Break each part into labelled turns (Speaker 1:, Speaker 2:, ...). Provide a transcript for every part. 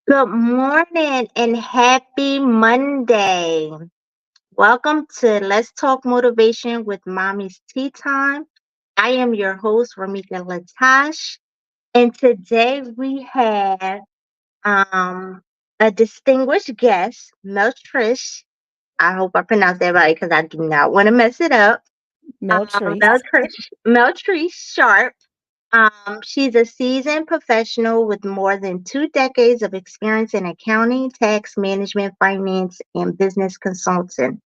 Speaker 1: Good morning and happy Monday. Welcome to Let's Talk Motivation with Mommy's Tea Time. I am your host, Ramika Latash, and today we have um, a distinguished guest, Meltrice. I hope I pronounced that right because I do not want to mess it up.
Speaker 2: Meltrice.
Speaker 1: Meltrice Sharp. She's a seasoned professional with more than 2 decades of experience in accounting, tax management, finance, and business consulting.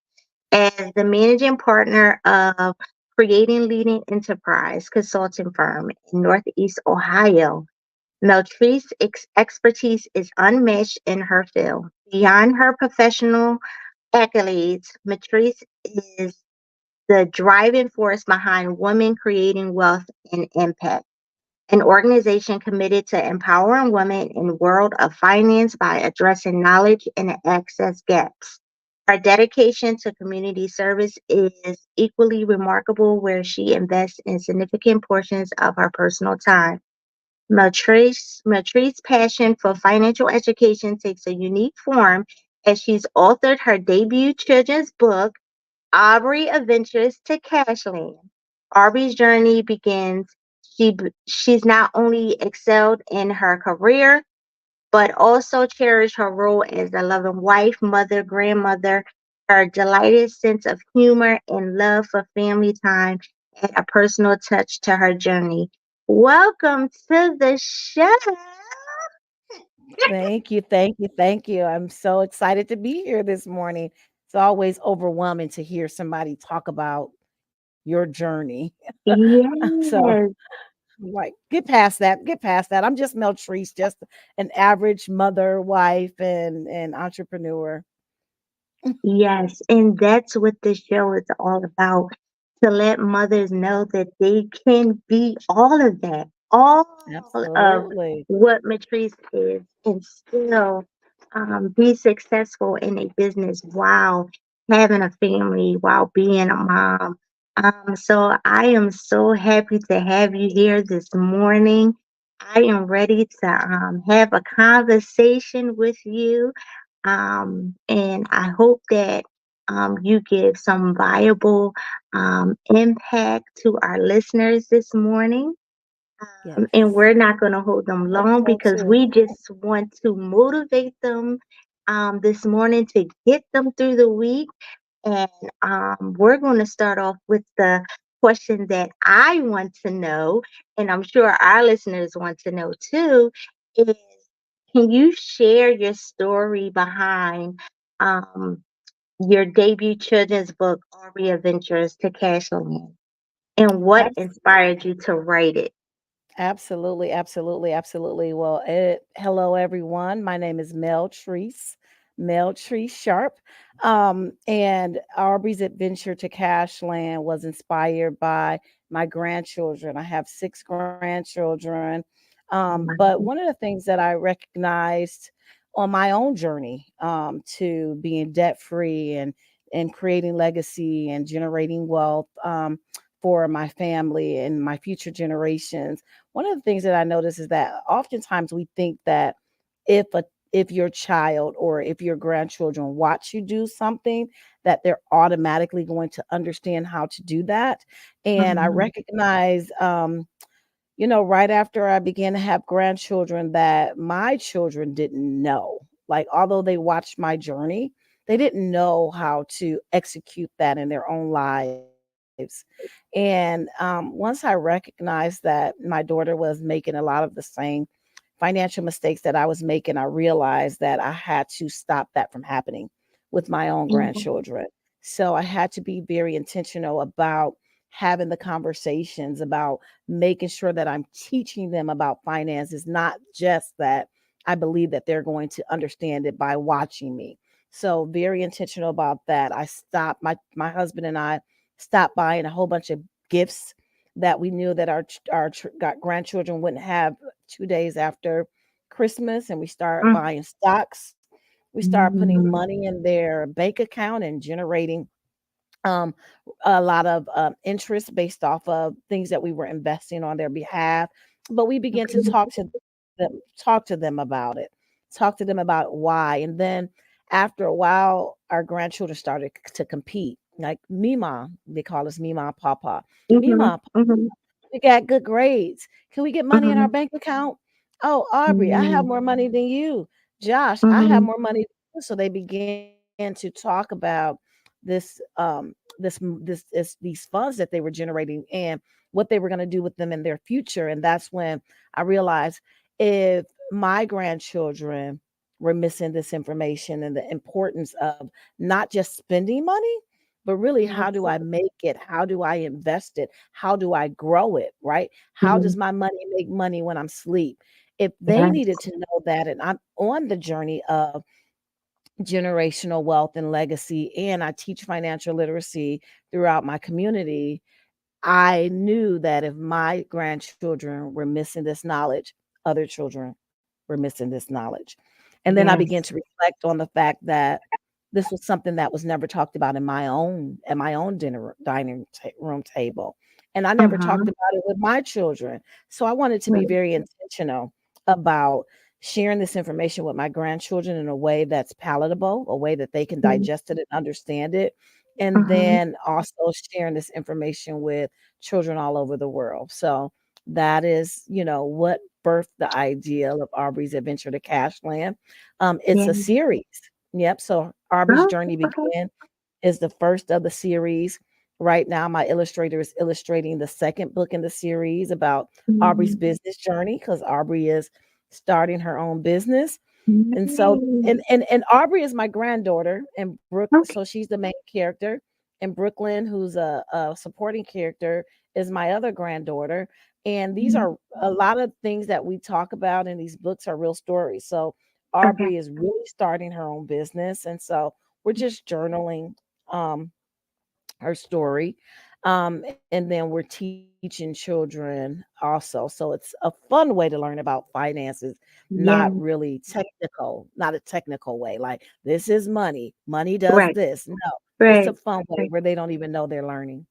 Speaker 1: As the managing partner of Creating Leading Enterprise consulting firm in Northeast Ohio, Meltrice's expertise is unmatched in her field. Beyond her professional accolades, Meltrice is the driving force behind Women Creating Wealth and Impact, an organization committed to empowering women in the world of finance by addressing knowledge and access gaps. Her dedication to community service is equally remarkable, where she invests in significant portions of her personal time. Meltrice's passion for financial education takes a unique form as she's authored her debut children's book, Aubrey adventures to Cashland. Aubrey's journey begins. She's not only excelled in her career, but also cherished her role as a loving wife, mother, grandmother. Her delighted sense of humor and love for family time add a personal touch to her journey. Welcome to the show.
Speaker 2: Thank you, thank you, thank you. I'm so excited to be here this morning. It's always overwhelming to hear somebody talk about your journey. So
Speaker 1: Yes.
Speaker 2: I'm like, get past that, get past that. I'm just Meltrice, just an average mother, wife, and entrepreneur.
Speaker 1: Yes, and that's what this show is all about. To let mothers know that they can be all of that, all of
Speaker 2: Absolutely.
Speaker 1: what Matrice is, and still be successful in a business while having a family, while being a mom. So I am so happy to have you here this morning. I am ready to have a conversation with you, and I hope that you give some viable impact to our listeners this morning. And
Speaker 2: Yes.
Speaker 1: we're not going to hold them
Speaker 2: Hope
Speaker 1: long
Speaker 2: so
Speaker 1: because
Speaker 2: too.
Speaker 1: we just want to motivate them this morning to get them through the week. And we're going to start off with the question that I want to know, and I'm sure our listeners want to know too, is can you share your story behind um, your debut children's book, Aubrey Adventures to Cashland, and what inspired you to write it?
Speaker 2: Absolutely, absolutely, absolutely. Well, hello everyone. My name is Mel Treese Sharp. And Aubrey's adventure to Cashland was inspired by my grandchildren. I have six grandchildren. But one of the things that I recognized on my own journey to being debt free and creating legacy and generating wealth for my family and my future generations, one of the things that I notice is that oftentimes we think that if a if your child or if your grandchildren watch you do something, that they're automatically going to understand how to do that. And I
Speaker 1: Mhm.
Speaker 2: recognize, right after I began to have grandchildren, that my children didn't know. Like, although they watched my journey, they didn't know how to execute that in their own lives. And once I recognized that my daughter was making a lot of the same financial mistakes that I was making, I realized that I had to stop that from happening with my own
Speaker 1: Mhm.
Speaker 2: grandchildren. So I had to be very intentional about having the conversations, about making sure that I'm teaching them about finances, not just that I believe that they're going to understand it by watching me. So very intentional about that. I stopped my husband and I stopped buying a whole bunch of gifts that we knew that our grandchildren wouldn't have 2 days after Christmas, and we start buying stocks. We start putting
Speaker 1: Mhm.
Speaker 2: money in their bank account and generating um, a lot of interest based off of things that we were investing on their behalf. But we began to
Speaker 1: Okay.
Speaker 2: talk to them about it. talk to them about why. And then after a while, our grandchildren started to compete. Like Mima, they call us Mima Papa.
Speaker 1: Mhm.
Speaker 2: Mima,
Speaker 1: Mhm.
Speaker 2: we got good grades. Can we get money in our
Speaker 1: Mhm.
Speaker 2: bank account? Oh, Aubrey, I have
Speaker 1: Mhm.
Speaker 2: more money than you. Josh, I have
Speaker 1: Mhm.
Speaker 2: more money than you. So they began to talk about this these funds that they were generating and what they were going to do with them in their future. And that's when I realized if my grandchildren were missing this information and the importance of not just spending money, but really, how do
Speaker 1: Yes.
Speaker 2: I make it? How do I invest it? How do I grow it? Right? How does
Speaker 1: Mhm.
Speaker 2: my money make money when I'm asleep? If they needed
Speaker 1: Yes.
Speaker 2: to know that, and I'm on the journey of generational wealth and legacy, and I teach financial literacy throughout my community, I knew that if my grandchildren were missing this knowledge, other children were missing this knowledge. And then I began
Speaker 1: Yes.
Speaker 2: to reflect on the fact that this was something that was never talked about in my own at my own room table. And I never talked
Speaker 1: Mhm.
Speaker 2: about it with my children. So I wanted to be
Speaker 1: Right.
Speaker 2: very intentional about sharing this information with my grandchildren in a way that's palatable, a way that they can
Speaker 1: Mhm.
Speaker 2: digest it and understand it. And
Speaker 1: Mhm.
Speaker 2: then also sharing this information with children all over the world. So that is, what birthed the idea of Aubrey's Adventure to Cashland. It's
Speaker 1: Yeah.
Speaker 2: a series. Yep. So Aubrey's
Speaker 1: Oh,
Speaker 2: Journey
Speaker 1: okay.
Speaker 2: Began is the first of the series. Right now, my illustrator is illustrating the second book in the series about Aubrey's
Speaker 1: Mhm.
Speaker 2: business journey because Aubrey is starting her own business. And so
Speaker 1: Nice.
Speaker 2: and Aubrey is my granddaughter, and Brooke,
Speaker 1: Okay.
Speaker 2: so she's the main character, and Brooklyn, who's a supporting character, is my other granddaughter. And these
Speaker 1: Mhm.
Speaker 2: are a lot of things that we talk about in these books are real stories. So
Speaker 1: Okay.
Speaker 2: Aubrey is really starting her own business, and so we're just journaling her story. And then we're teaching children also. So it's a fun way to learn about finances, not
Speaker 1: Yeah.
Speaker 2: really technical, not a technical way. Like this is money, money does
Speaker 1: Right.
Speaker 2: this. No, it's a
Speaker 1: Right.
Speaker 2: fun way
Speaker 1: Right.
Speaker 2: where they don't even know they're learning.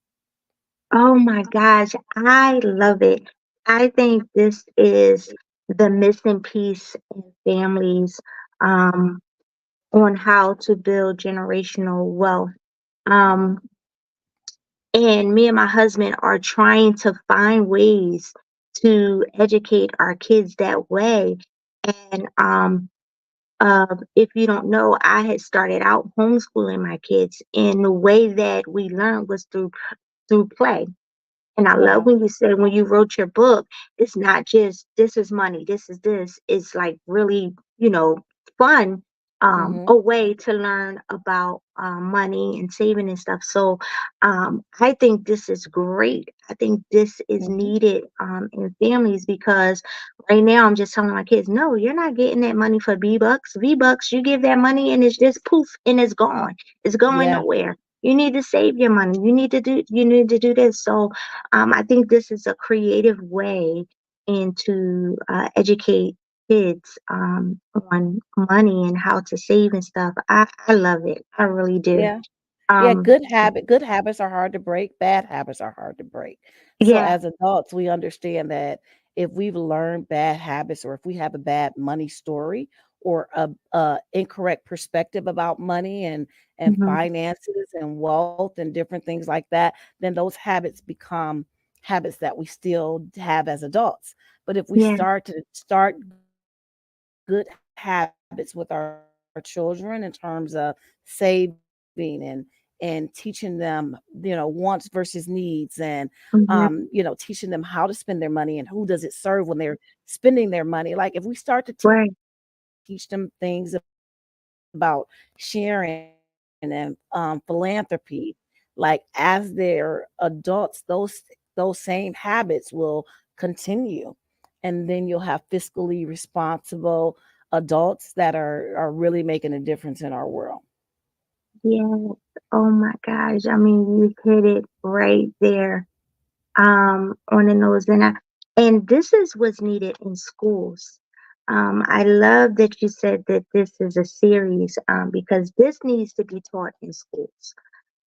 Speaker 1: Oh my gosh, I love it. I think this is the missing piece in families um, on how to build generational wealth. Um, and me and my husband are trying to find ways to educate our kids that way. And if you don't know, I had started out homeschooling my kids, and the way that we learned was through play. And I love
Speaker 2: Wow.
Speaker 1: when you said when you wrote your book, it's not just this is money, this is this. It's like really, fun,
Speaker 2: Mm-hmm.
Speaker 1: a way to learn about money and saving and stuff. So I think this is great. I think this is
Speaker 2: Mm-hmm.
Speaker 1: needed in families because right now I'm just telling my kids, no, you're not getting that money for V-Bucks. V-Bucks, you give that money and it's just poof and it's gone. It's going
Speaker 2: Yeah.
Speaker 1: nowhere. You need to save your money. You need to do this. So I think this is a creative way and to educate kids on money and how to save and stuff. I love it. I really do.
Speaker 2: Yeah. Yeah,
Speaker 1: Um,
Speaker 2: good habits are hard to break, bad habits are hard to break. So
Speaker 1: yeah.
Speaker 2: as adults, we understand that if we've learned bad habits or if we have a bad money story or a incorrect perspective about money and
Speaker 1: Hmm.
Speaker 2: finances and wealth and different things like that, then those habits become habits that we still have as adults. But if we
Speaker 1: Yeah.
Speaker 2: start good habits with our children in terms of saving and teaching them, wants versus needs and
Speaker 1: Hmm.
Speaker 2: teaching them how to spend their money and who does it serve when they're spending their money. Like if we start to teach them
Speaker 1: Right.
Speaker 2: things about sharing and philanthropy, like as they're adults, those same habits will continue. And then you'll have fiscally responsible adults that are really making a difference in our world.
Speaker 1: Yeah. Oh my gosh. I mean, you hit it right there on the nose. And this is what's needed in schools. I love that you said that this is a series because this needs to be taught in schools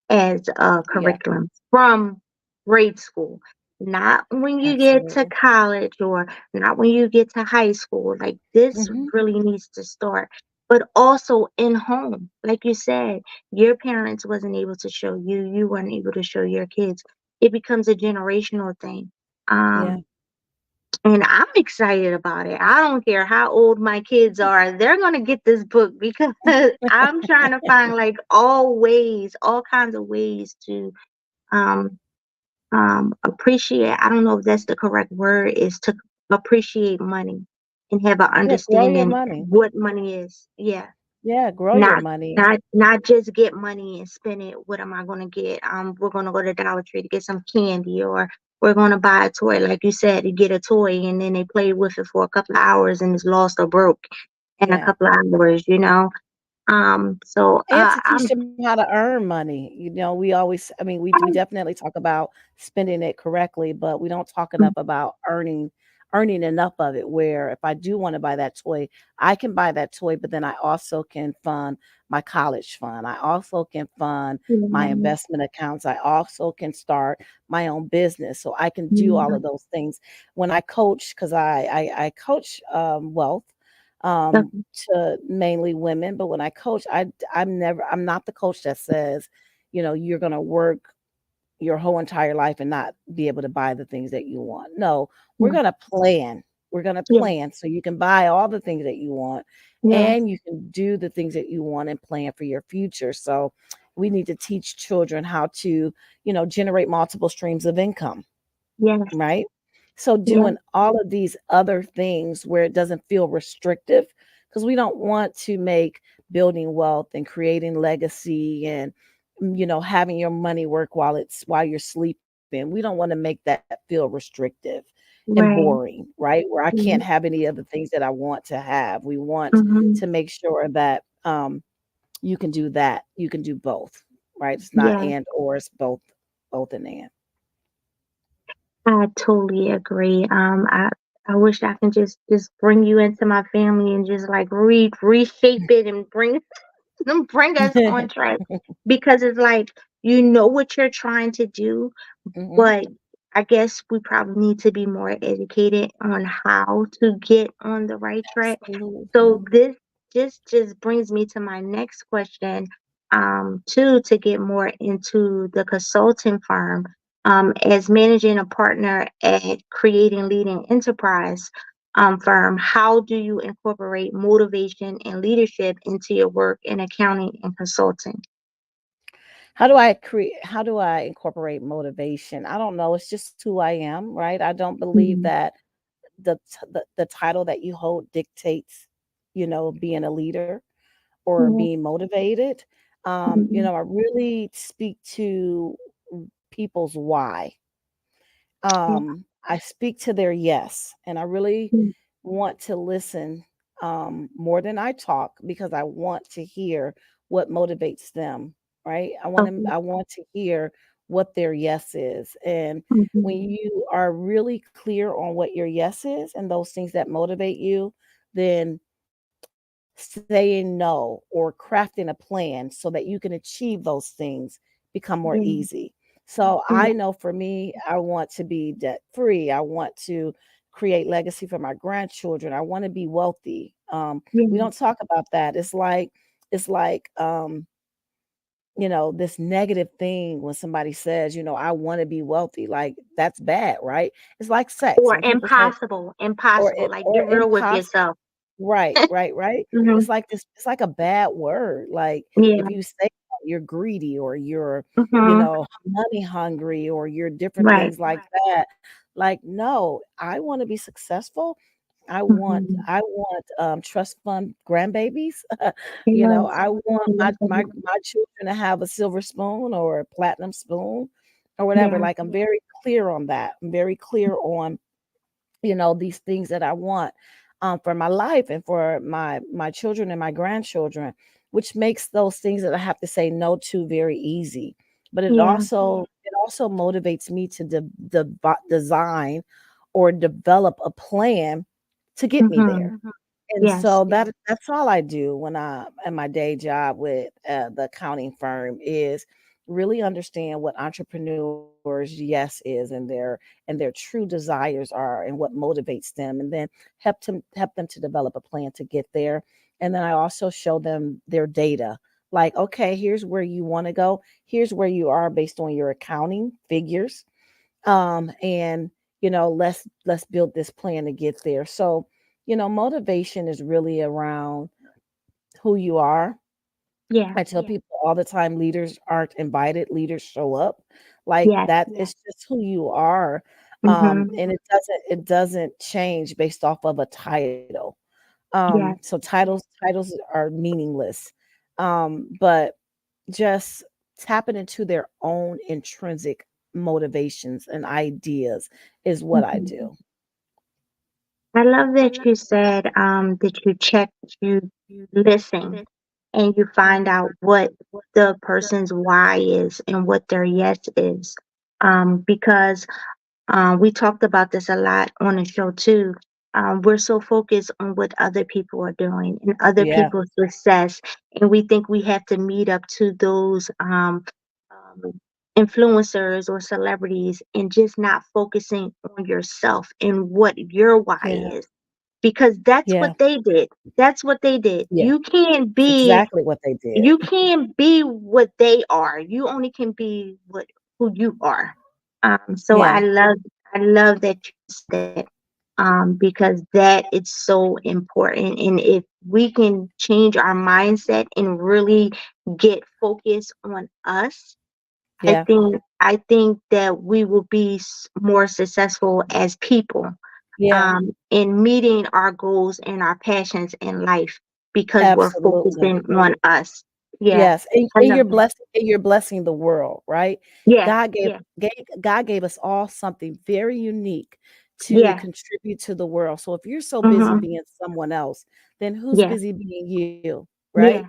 Speaker 1: as a
Speaker 2: Yeah.
Speaker 1: curriculum from grade school. not when you get to
Speaker 2: Absolutely.
Speaker 1: college or not when you get to high school. Like this
Speaker 2: Mhm.
Speaker 1: really needs to start. But also in home, like you said, your parents wasn't able to show you, you weren't able to show your kids. It becomes a generational thing.
Speaker 2: Yeah.
Speaker 1: And I'm excited about it. I don't care how old my kids are. They're going to get this book because I'm trying to find like all ways, all kinds of ways to um appreciate. I don't know if that's the correct word, is to appreciate money and have an
Speaker 2: Yeah, grow your
Speaker 1: understanding
Speaker 2: money.
Speaker 1: what money is. Yeah.
Speaker 2: Yeah, grow your
Speaker 1: Not
Speaker 2: money.
Speaker 1: not just get money and spend it. What am I gonna get? We're gonna go to Dollar Tree to get some candy, or we're gonna buy a toy, like you said, to get a toy and then they play with it for a couple of hours and it's lost or broke in a
Speaker 2: Yeah.
Speaker 1: couple of hours, you know. So
Speaker 2: And to teach
Speaker 1: I'm
Speaker 2: them how to earn money. We always I mean, we definitely talk about spending it correctly, but we don't talk enough about earning enough of it where if I do want to buy that toy, I can buy that toy, but then I also can fund my college fund. I also can fund my
Speaker 1: yeah,
Speaker 2: investment accounts. I also can start my own business. So I can do all
Speaker 1: yeah,
Speaker 2: of those things. When I coach, because I coach wealth
Speaker 1: okay,
Speaker 2: to mainly women. But when I coach, I'm not the coach that says, you're going to work your whole entire life and not be able to buy the things that you want. No, we're
Speaker 1: yeah,
Speaker 2: going to plan. We're going to
Speaker 1: yeah,
Speaker 2: plan so you can buy all the things that you want
Speaker 1: yeah,
Speaker 2: and you can do the things that you want and plan for your future. So we need to teach children how to, generate multiple streams of income,
Speaker 1: yes,
Speaker 2: right? So
Speaker 1: yeah,
Speaker 2: doing all of these other things where it doesn't feel restrictive, because we don't want to make building wealth and creating legacy and having your money work while you're sleeping. We don't want to make that feel restrictive and
Speaker 1: right,
Speaker 2: boring, right? Where I can't
Speaker 1: mm-hmm,
Speaker 2: have any of the things that I want to have. We want
Speaker 1: mm-hmm,
Speaker 2: to make sure that you can do that. You can do both, right? It's not
Speaker 1: yeah.
Speaker 2: and or, it's both and and.
Speaker 1: I totally agree. I wish I can just bring you into my family and just like reshape it and bring bring us on track, because it's like you know what you're trying to do,
Speaker 2: Hmm.
Speaker 1: but I guess we probably need to be more educated on how to get on the right track. So
Speaker 2: Absolutely.
Speaker 1: this just brings me to my next question, too, to get more into the consulting firm. As managing a partner at creating leading enterprise firm, how do you incorporate motivation and leadership into your work in accounting and consulting?
Speaker 2: How do I incorporate motivation? I don't know, it's just who I am, right? I don't believe
Speaker 1: Mhm.
Speaker 2: that the title that you hold dictates, being a leader or
Speaker 1: Yeah.
Speaker 2: being motivated.
Speaker 1: Mhm.
Speaker 2: I really speak to people's why.
Speaker 1: Yeah.
Speaker 2: I speak to their yes, and I really
Speaker 1: Mhm.
Speaker 2: want to listen more than I talk because I want to hear what motivates them, right?
Speaker 1: Okay.
Speaker 2: I want to hear what their yes is. And when
Speaker 1: Mhm.
Speaker 2: you are really clear on what your yes is and those things that motivate you, then saying no or crafting a plan so that you can achieve those things become more
Speaker 1: Yeah.
Speaker 2: easy. So
Speaker 1: Yeah.
Speaker 2: I know for me, I want to be debt free. I want to create legacy for my grandchildren. I want to be wealthy. We
Speaker 1: Yeah.
Speaker 2: don't talk about that. It's like this negative thing when somebody says, I want to be wealthy. Like that's bad, right? It's like sex.
Speaker 1: Or
Speaker 2: When people say,
Speaker 1: impossible. Impossible. Like
Speaker 2: or
Speaker 1: get real with
Speaker 2: impossible.
Speaker 1: yourself.
Speaker 2: Right, right, right.
Speaker 1: Mhm.
Speaker 2: It's like a bad word. Like if
Speaker 1: Yeah.
Speaker 2: you say that, you're greedy or you're,
Speaker 1: Mhm.
Speaker 2: money hungry or you're different
Speaker 1: Right.
Speaker 2: things like that. Like, no, I want to be successful.
Speaker 1: Mhm.
Speaker 2: I want trust fund grandbabiys.
Speaker 1: Yes.
Speaker 2: I want my children to have a silver spoon or a platinum spoon or whatever.
Speaker 1: Yeah.
Speaker 2: Like I'm very clear on that. I'm very clear on these things that I want for my life and for my children and my grandchildren, which makes those things that I have to say no to very easy. But
Speaker 1: Yeah.
Speaker 2: it also motivates me to design or develop a plan to get me
Speaker 1: Mhm.
Speaker 2: there. And
Speaker 1: Yes.
Speaker 2: so that's all I do when I at my day job with the accounting firm is really understand what entrepreneurs yes is, and their true desires are, and what motivates them, and then help them to develop a plan to get there. And then I also show them their data, like, okay, here's where you want to go, here's where you are based on your accounting figures, and let's build this plan to get there. So motivation is really around who you are.
Speaker 1: Yeah.
Speaker 2: I tell people all the time, leaders aren't invited, leaders show up. Like
Speaker 1: Yes.
Speaker 2: that, it's just who you are.
Speaker 1: Mhm.
Speaker 2: And it doesn't change based off of a title.
Speaker 1: Yes.
Speaker 2: So titles are meaningless. But just tapping into their own intrinsic motivations and ideas is what I
Speaker 1: Mhm.
Speaker 2: do.
Speaker 1: I love that you said that you check, you listen, and you find out what the person's why is and what their yes is. Because we talked about this a lot on the show too. We're so focused on what other people are doing and other
Speaker 2: Yeah,
Speaker 1: people's success, and we think we have to meet up to those influencers or celebrities, and just not focusing on yourself and what your why
Speaker 2: yeah,
Speaker 1: is, because that's what
Speaker 2: yeah,
Speaker 1: they did. That's what they did.
Speaker 2: yeah. It's exactly what they did.
Speaker 1: You can't be what they are. You only can be what who you are. So
Speaker 2: Yeah,
Speaker 1: I love that you said that, because that is so important. And if we can change our mindset and really get focused on us,
Speaker 2: yeah,
Speaker 1: I think that we will be more successful as people,
Speaker 2: yeah,
Speaker 1: in meeting our goals and our passions in life, because we're
Speaker 2: absolutely.
Speaker 1: focusing on us. Yeah,
Speaker 2: Yes, and,
Speaker 1: I
Speaker 2: and
Speaker 1: love
Speaker 2: you're
Speaker 1: that.
Speaker 2: blessing the world, right?
Speaker 1: Yeah,
Speaker 2: God gave
Speaker 1: yeah,
Speaker 2: God gave us all something very unique to
Speaker 1: yeah,
Speaker 2: contribute to the world. So if you're so busy
Speaker 1: mm-hmm,
Speaker 2: being someone else, then who's
Speaker 1: yeah,
Speaker 2: busy being you, right?
Speaker 1: yeah,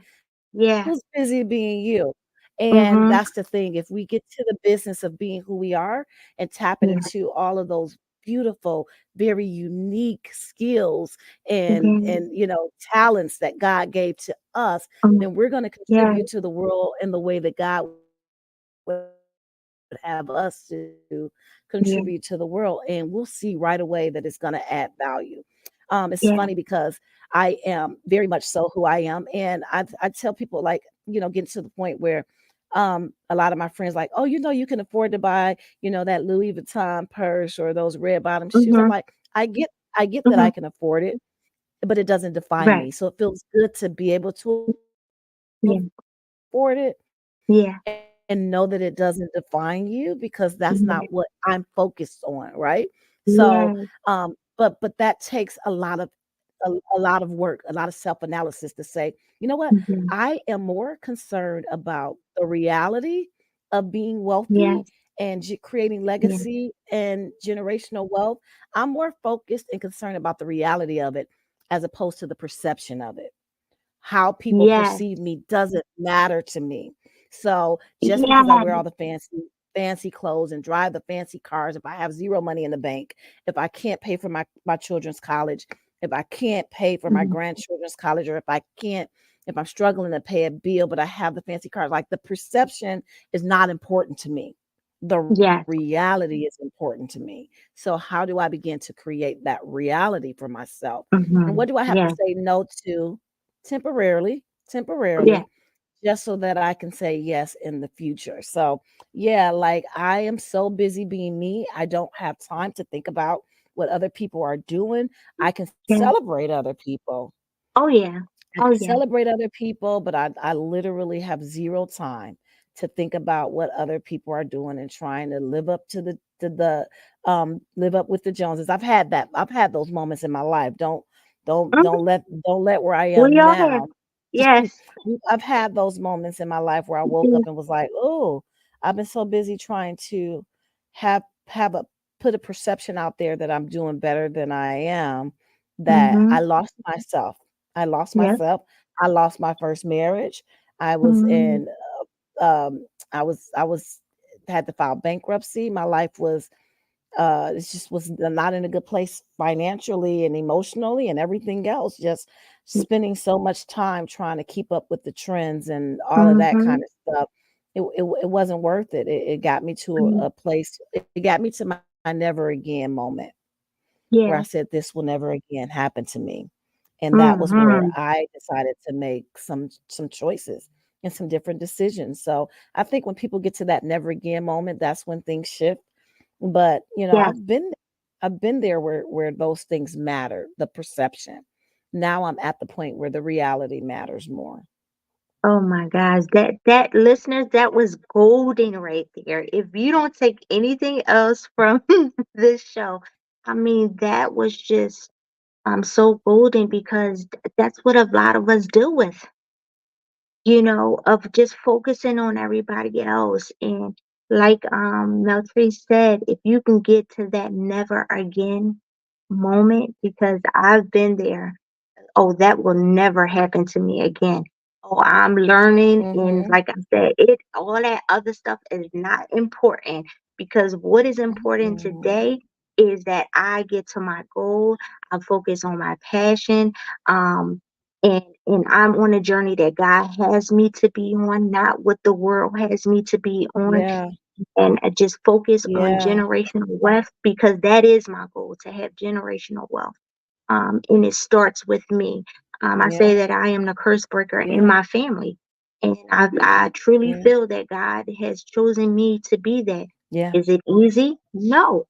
Speaker 1: yeah,
Speaker 2: Who's busy being you? And
Speaker 1: mm-hmm,
Speaker 2: that's the thing. If we get to the business of being who we are and tapping
Speaker 1: yeah,
Speaker 2: into all of those beautiful, very unique skills
Speaker 1: yeah,
Speaker 2: and talents that God gave to us, then we're going to
Speaker 1: yeah,
Speaker 2: contribute to the world in the way that God would have us to
Speaker 1: yeah,
Speaker 2: contribute to the world, and we'll see right away that it's going to add value. It's
Speaker 1: yeah,
Speaker 2: funny because I am very much so who I am, and I tell people, like, getting to the point where a lot of my friends like, oh, you can afford to buy that Louis Vuitton purse or those red bottom shoes. I'm
Speaker 1: mm-hmm,
Speaker 2: like, I get that
Speaker 1: mm-hmm,
Speaker 2: I can afford it, but it doesn't define
Speaker 1: right,
Speaker 2: me. So it feels good to be able to
Speaker 1: yeah,
Speaker 2: afford it
Speaker 1: yeah,
Speaker 2: and know that it doesn't define you, because that's
Speaker 1: yeah,
Speaker 2: not what I'm focused on, right? So,
Speaker 1: yeah,
Speaker 2: but that takes a lot of work, a lot of self-analysis to say, you know what?
Speaker 1: mm-hmm,
Speaker 2: I am more concerned about the reality of being wealthy
Speaker 1: yes,
Speaker 2: and creating
Speaker 1: yeah,
Speaker 2: legacy and generational wealth. I'm more focused and concerned about the reality of it as opposed to the perception of it. How people
Speaker 1: yeah,
Speaker 2: perceive me doesn't matter to me. So just because I
Speaker 1: yeah,
Speaker 2: wear all the fancy clothes and drive the fancy cars, if I have zero money in the bank, if I can't pay for my children's college, if I can't pay for my
Speaker 1: mm,
Speaker 2: grandchildren's college, or if I'm struggling to pay a bill, but I have the fancy cars, like, the perception is not important to me. The
Speaker 1: yes,
Speaker 2: reality is important to me. So how do I begin to create that reality for myself? And
Speaker 1: mm-hmm,
Speaker 2: what do I have to
Speaker 1: yeah,
Speaker 2: say no to temporarily,
Speaker 1: yeah,
Speaker 2: temporarily, just so that I can say yes in the future. So, yeah, like, I am so busy being me. I don't have time to think about what other people are doing. I can
Speaker 1: yeah,
Speaker 2: celebrate other people.
Speaker 1: oh yeah,
Speaker 2: I
Speaker 1: oh
Speaker 2: can
Speaker 1: yeah,
Speaker 2: celebrate other people, but I literally have zero time to think about what other people are doing and trying to live up to the live up with the Joneses. I've had that. I've had those moments in my life. Don't don't
Speaker 1: mhm,
Speaker 2: don't let don't let where I
Speaker 1: we
Speaker 2: am
Speaker 1: all have,
Speaker 2: now.
Speaker 1: yes,
Speaker 2: I've had those moments in my life where I woke up and was like, "Oh, I've been so busy trying to have a put a perception out there that I'm doing better than I am, that
Speaker 1: mm-hmm,
Speaker 2: I lost myself. I lost
Speaker 1: yep,
Speaker 2: myself. I lost my first marriage. I was
Speaker 1: mm-hmm,
Speaker 2: in I was had to file bankruptcy. My life was it just was not in a good place financially and emotionally and everything else. Just spending so much time trying to keep up with the trends and all of that
Speaker 1: mm-hmm,
Speaker 2: kind of stuff. it wasn't worth it. It got me to
Speaker 1: Mm,
Speaker 2: a place. It got me to my never again moment where I said,
Speaker 1: yeah.
Speaker 2: "This will never again happen to me." And that was where
Speaker 1: Mm-hmm.
Speaker 2: I decided to make some choices and some different decisions. So I think when people get to that never again moment, that's when things shift. But
Speaker 1: Yes.
Speaker 2: I've been there where those things matter, the perception. Now I'm at the point where the reality matters more.
Speaker 1: Oh my gosh, that listeners, that was golden right there. If you don't take anything else from this show, I mean, that was just so golden because that's what a lot of us deal with, of just focusing on everybody else. And like Meltrice said, if you can get to that never again moment, because I've been there. Oh, that will never happen to me again. Oh, I'm learning, and
Speaker 2: Mhm.
Speaker 1: like I said, all that other stuff is not important, because what is important
Speaker 2: Mhm.
Speaker 1: today is that I get to my goal. I focus on my passion, um, and I'm on a journey that God has me to be on, not what the world has me to be on,
Speaker 2: Yeah.
Speaker 1: and I just focus on
Speaker 2: Yeah.
Speaker 1: generational wealth, because that is my goal, to have generational wealth, and it starts with me. I
Speaker 2: Yeah.
Speaker 1: say that I am the curse breaker in
Speaker 2: Yeah.
Speaker 1: my family, and I truly
Speaker 2: Yeah.
Speaker 1: feel that God has chosen me to be that.
Speaker 2: Yeah.
Speaker 1: Is it easy? No,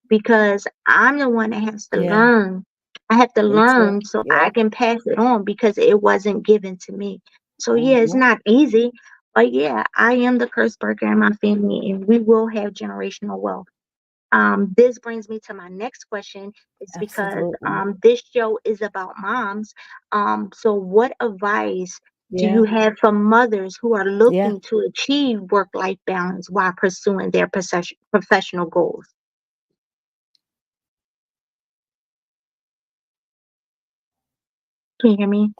Speaker 1: because I'm the one that has to
Speaker 2: Yeah.
Speaker 1: learn. I have to
Speaker 2: Me too.
Speaker 1: learn so I
Speaker 2: Yep.
Speaker 1: can pass it on, because it wasn't given to me. So yeah, it's
Speaker 2: Mhm.
Speaker 1: not easy, but yeah, I am the curse breaker in my family, and we will have generational wealth. This brings me to my next question. It's because
Speaker 2: Absolutely.
Speaker 1: this show is about moms. So, what advice do you
Speaker 2: Yeah.
Speaker 1: have for mothers who are
Speaker 2: Yeah.
Speaker 1: looking to achieve work-life balance while pursuing their professional goals? Can you hear me?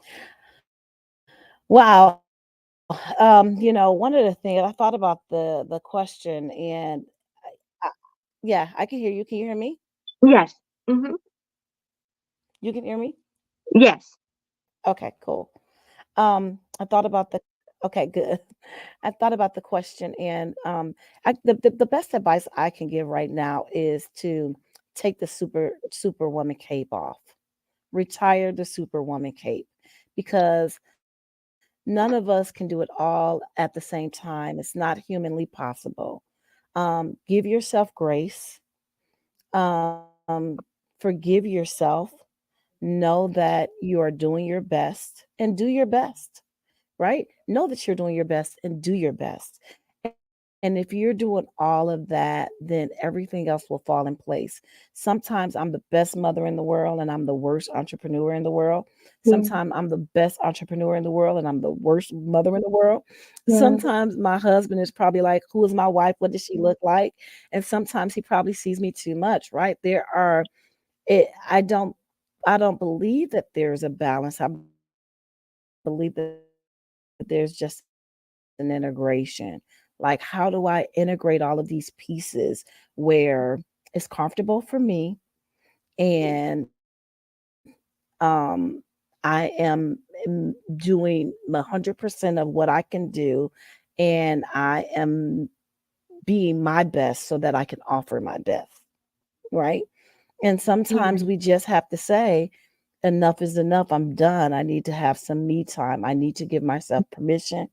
Speaker 2: Wow. One of the things I thought about the question, and I, yeah, I can hear you. Can you hear me?
Speaker 1: Yes. Hmm.
Speaker 2: You can hear me?
Speaker 1: Yes.
Speaker 2: Okay, cool. I thought about the okay, good. I thought about the question, and the best advice I can give right now is to take the superwoman cape off. Retire the superwoman cape, because none of us can do it all at the same time. It's not humanly possible. Give yourself grace. Um, Forgive yourself. Know that you are doing your best, and do your best, right? Know that you're doing your best and do your best. And if you're doing all of that, then everything else will fall in place. Sometimes I'm the best mother in the world and I'm the worst entrepreneur in the world.
Speaker 1: Yeah.
Speaker 2: Sometimes I'm the best entrepreneur in the world and I'm the worst mother in the world.
Speaker 1: Yeah.
Speaker 2: Sometimes my husband is probably like, "Who is my wife? What does she look like?" And sometimes he probably sees me too much, right? It, I don't believe that there's a balance. I believe that there's just an integration. Like, how do I integrate all of these pieces where it's comfortable for me and I am doing 100% of what I can do, and I am being my best so that I can offer my best, right? And sometimes
Speaker 1: Yeah.
Speaker 2: we just have to say, enough is enough. I'm done. I need to have some me time. I need to give myself permission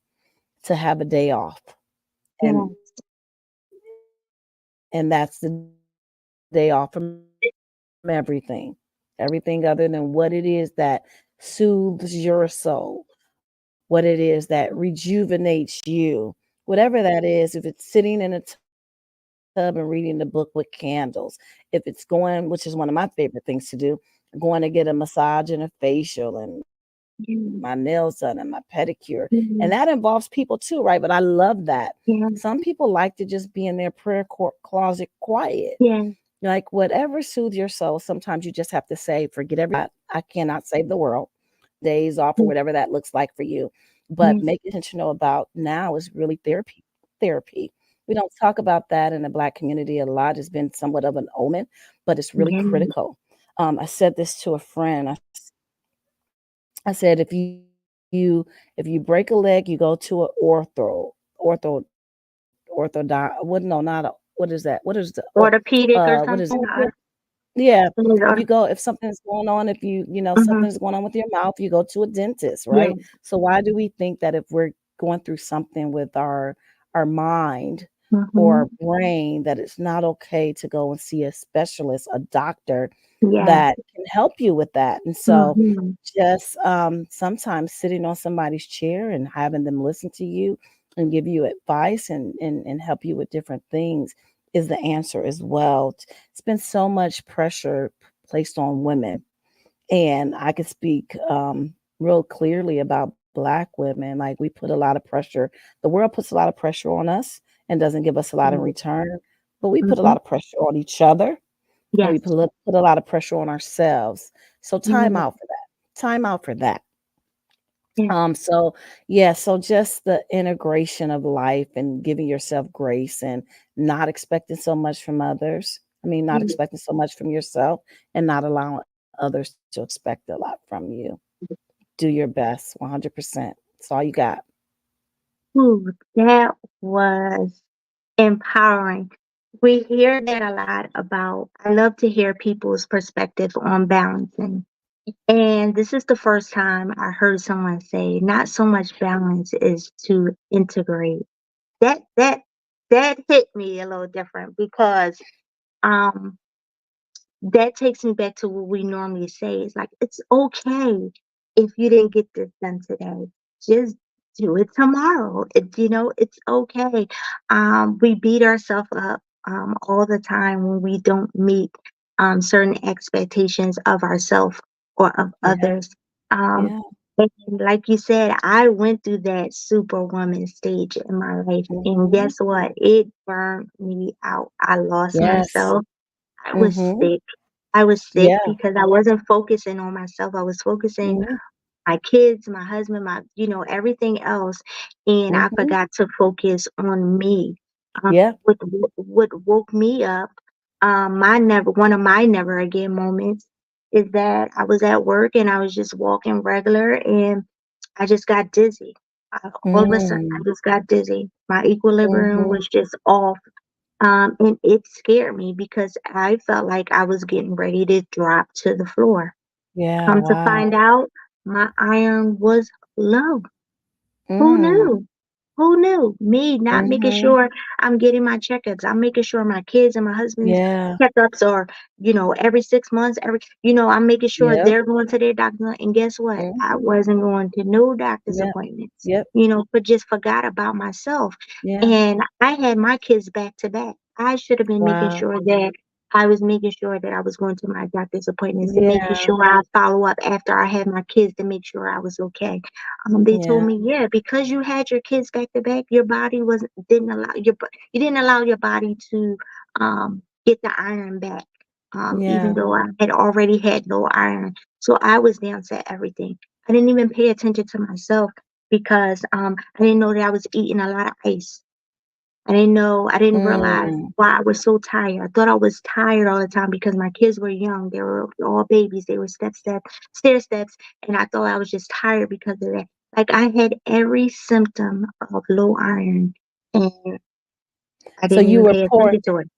Speaker 2: to have a day off.
Speaker 1: Yeah.
Speaker 2: And that's the day off from everything. Everything other than what it is that soothes your soul, what it is that rejuvenates you, whatever that is, if it's sitting in a tub and reading the book with candles, if it's going, which is one of my favorite things to do, going to get a massage and a facial and my nails done and my pedicure. And that involves
Speaker 1: Yeah.
Speaker 2: people too, right? But I love that.
Speaker 1: Yeah.
Speaker 2: Some people like to just be in their
Speaker 1: Yeah.
Speaker 2: closet quiet. Like whatever soothes your soul. Sometimes you just have to say, forget everything else. I cannot save the world. Days off or whatever that looks like for you. But make it intentional about now is really therapy. We don't talk about that in the Black community a lot. It's been somewhat of an omen, but it's really
Speaker 1: Yeah.
Speaker 2: critical. I said this to a friend. I said if you break a leg, you go to an ortho doctor. what, no, not what is that? What is the
Speaker 1: Orthopedic or
Speaker 2: what is
Speaker 1: something.
Speaker 2: yeah,
Speaker 1: Or,
Speaker 2: if something's going on, if
Speaker 1: mm-hmm.
Speaker 2: something's going on with your mouth, you go to a dentist,
Speaker 1: Yeah.
Speaker 2: right? So why do we think that if we're going through something with our mind or
Speaker 1: Mm-hmm.
Speaker 2: our brain, that it's not okay to go and see a specialist, a doctor
Speaker 1: Yeah.
Speaker 2: that can help you with that? And so
Speaker 1: Mm-hmm.
Speaker 2: just sometimes sitting on somebody's chair and having them listen to you and give you advice and help you with different things is the answer as well. It's been so much pressure placed on women, and I can speak real clearly about Black women. Like, we put a lot of pressure. The world puts a lot of pressure on us and doesn't give us a lot in return, but we put a
Speaker 1: Mm-hmm.
Speaker 2: lot of pressure on each other, and we
Speaker 1: Yes.
Speaker 2: put a lot of pressure on ourselves. So time
Speaker 1: Mm-hmm.
Speaker 2: out for that. Time out for that.
Speaker 1: Yeah.
Speaker 2: So yeah, so just the integration of life and giving yourself grace and not expecting so much from others. I mean, not
Speaker 1: Mm.
Speaker 2: expecting so much from yourself and not allowing others to expect a lot from you. Do your best, 100%. That's all you got.
Speaker 1: Ooh, that was empowering. We hear that a lot about, I love to hear people's perspective on balancing. And this is the first time I heard someone say, not so much balance is to integrate. That that that hit me a little different because um that takes me back to what we normally say. It's like, it's okay if you didn't get this done today. Just do it tomorrow. It's okay. We beat ourselves up all the time when we don't meet certain expectations of ourselves or of
Speaker 2: Yeah,
Speaker 1: others. Um,
Speaker 2: yeah.
Speaker 1: and like you said, I went through that superwoman stage in my life. And
Speaker 2: Mhm.
Speaker 1: guess what? It burned me out. I lost
Speaker 2: Yes.
Speaker 1: myself. I was
Speaker 2: Mhm.
Speaker 1: sick. I was sick
Speaker 2: Yeah.
Speaker 1: because I wasn't focusing on myself. I was focusing
Speaker 2: Mhm.
Speaker 1: my kids, my husband, everything else, and I
Speaker 2: Mhm.
Speaker 1: forgot to focus on me.
Speaker 2: Yeah.
Speaker 1: What woke me up, my never one of my never again moments is that I was at work and I was just walking regular and I just got dizzy. All of a sudden, I
Speaker 2: Mm.
Speaker 1: just got dizzy. My equilibrium
Speaker 2: Mhm.
Speaker 1: was just off. And it scared me because I felt like I was getting ready to drop to the floor.
Speaker 2: Yeah,
Speaker 1: Come to
Speaker 2: wow.
Speaker 1: find out, my iron was low. Who
Speaker 2: Mm.
Speaker 1: knew? Who knew? Me not making
Speaker 2: Mhm.
Speaker 1: sure I'm getting my checkups. I'm making sure my kids and my husband's
Speaker 2: Yeah.
Speaker 1: checkups are, every 6 months, I'm making sure
Speaker 2: Yep.
Speaker 1: they're going to their doctor. And guess what? I
Speaker 2: Mhm.
Speaker 1: wasn't going to no doctor's
Speaker 2: Yep.
Speaker 1: appointments,
Speaker 2: Yep.
Speaker 1: but just forgot about myself.
Speaker 2: Yeah.
Speaker 1: And I had my kids back to back. I should have been making
Speaker 2: Wow.
Speaker 1: sure that I was making sure that I was going to my doctor's appointments and making
Speaker 2: Yeah.
Speaker 1: sure I follow up after I had my kids to make sure I was okay. They told
Speaker 2: Yeah.
Speaker 1: me, yeah, because you had your kids back to back, your body wasn't didn't allow you didn't allow your body to get the iron back. Even
Speaker 2: Yeah.
Speaker 1: though I had already had low iron, so I was down to everything. I didn't even pay attention to myself because I didn't know that I was eating a lot of ice. I didn't realize
Speaker 2: Mm.
Speaker 1: why I was so tired. I thought I was tired all the time because my kids were young. They were all babies. They were stair steps. And I thought I was just tired because of that. Like I had every symptom of low iron and I
Speaker 2: So
Speaker 1: didn't even pay attention to it.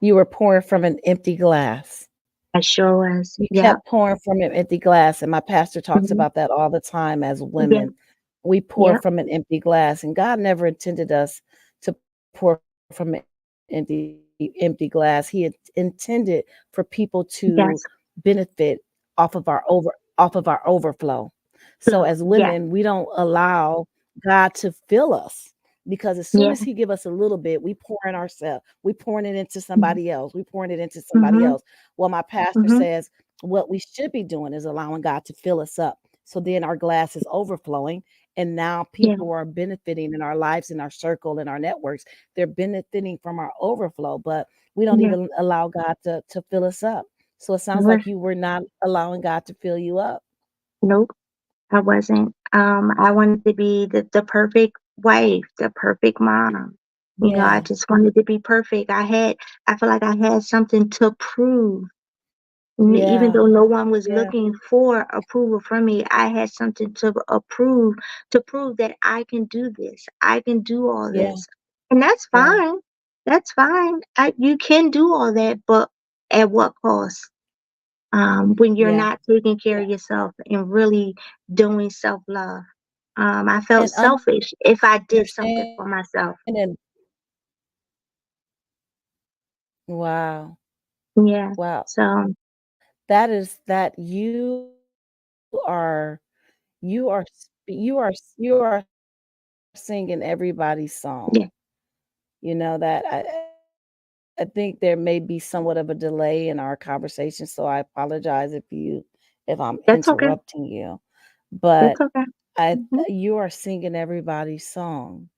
Speaker 2: you were pouring from an empty glass.
Speaker 1: I sure was.
Speaker 2: You
Speaker 1: Yep.
Speaker 2: kept pouring from an empty glass, and my pastor talks
Speaker 1: Hmm.
Speaker 2: about that all the time as
Speaker 1: Yeah.
Speaker 2: women. We pour
Speaker 1: Yep.
Speaker 2: from an empty glass, and God never intended us to pour from an empty glass. He had intended for people to
Speaker 1: Yes.
Speaker 2: benefit off of our overflow. So
Speaker 1: Flow.
Speaker 2: as
Speaker 1: Yes.
Speaker 2: women, we don't allow God to fill us, because as soon
Speaker 1: Yeah.
Speaker 2: as he give us a little bit, we pour in ourselves. We pouring it into somebody else. We pouring it into somebody
Speaker 1: Mm-hmm.
Speaker 2: else. Well, my pastor
Speaker 1: Mm-hmm.
Speaker 2: says what we should be doing is allowing God to fill us up. So then our glass is overflowing. And now
Speaker 1: Yeah.
Speaker 2: people are benefiting in our lives, in our circle, in our networks. They're benefiting from our overflow, but we don't
Speaker 1: Yeah.
Speaker 2: even allow God to fill us up. So it sounds
Speaker 1: We're-
Speaker 2: like you were not allowing God to fill you up.
Speaker 1: Nope. I wasn't. I wanted to be the perfect wife, the perfect mom. I
Speaker 2: Yeah.
Speaker 1: just wanted to be perfect. I feel like I had something to prove. Even
Speaker 2: Yeah.
Speaker 1: though no one was
Speaker 2: Yeah.
Speaker 1: looking for approval from me, I had something to prove that I can do this. I can do all
Speaker 2: Yeah.
Speaker 1: this. And that's
Speaker 2: Yeah,
Speaker 1: fine. That's fine. You can do all that, but at what cost? When you're
Speaker 2: yeah,
Speaker 1: not taking care
Speaker 2: yeah.
Speaker 1: of yourself and really doing self-love. I felt
Speaker 2: And
Speaker 1: selfish if I did something
Speaker 2: understanding.
Speaker 1: for myself.
Speaker 2: Wow,
Speaker 1: Yeah.
Speaker 2: wow.
Speaker 1: So,
Speaker 2: That is that are you are singing everybody's
Speaker 1: yeah,
Speaker 2: song. You know that I think there may be somewhat of a delay in our conversation, so I apologize if I'm
Speaker 1: that's okay.
Speaker 2: interrupting you. But
Speaker 1: That's okay.
Speaker 2: I
Speaker 1: Mhm,
Speaker 2: you are singing everybody's song.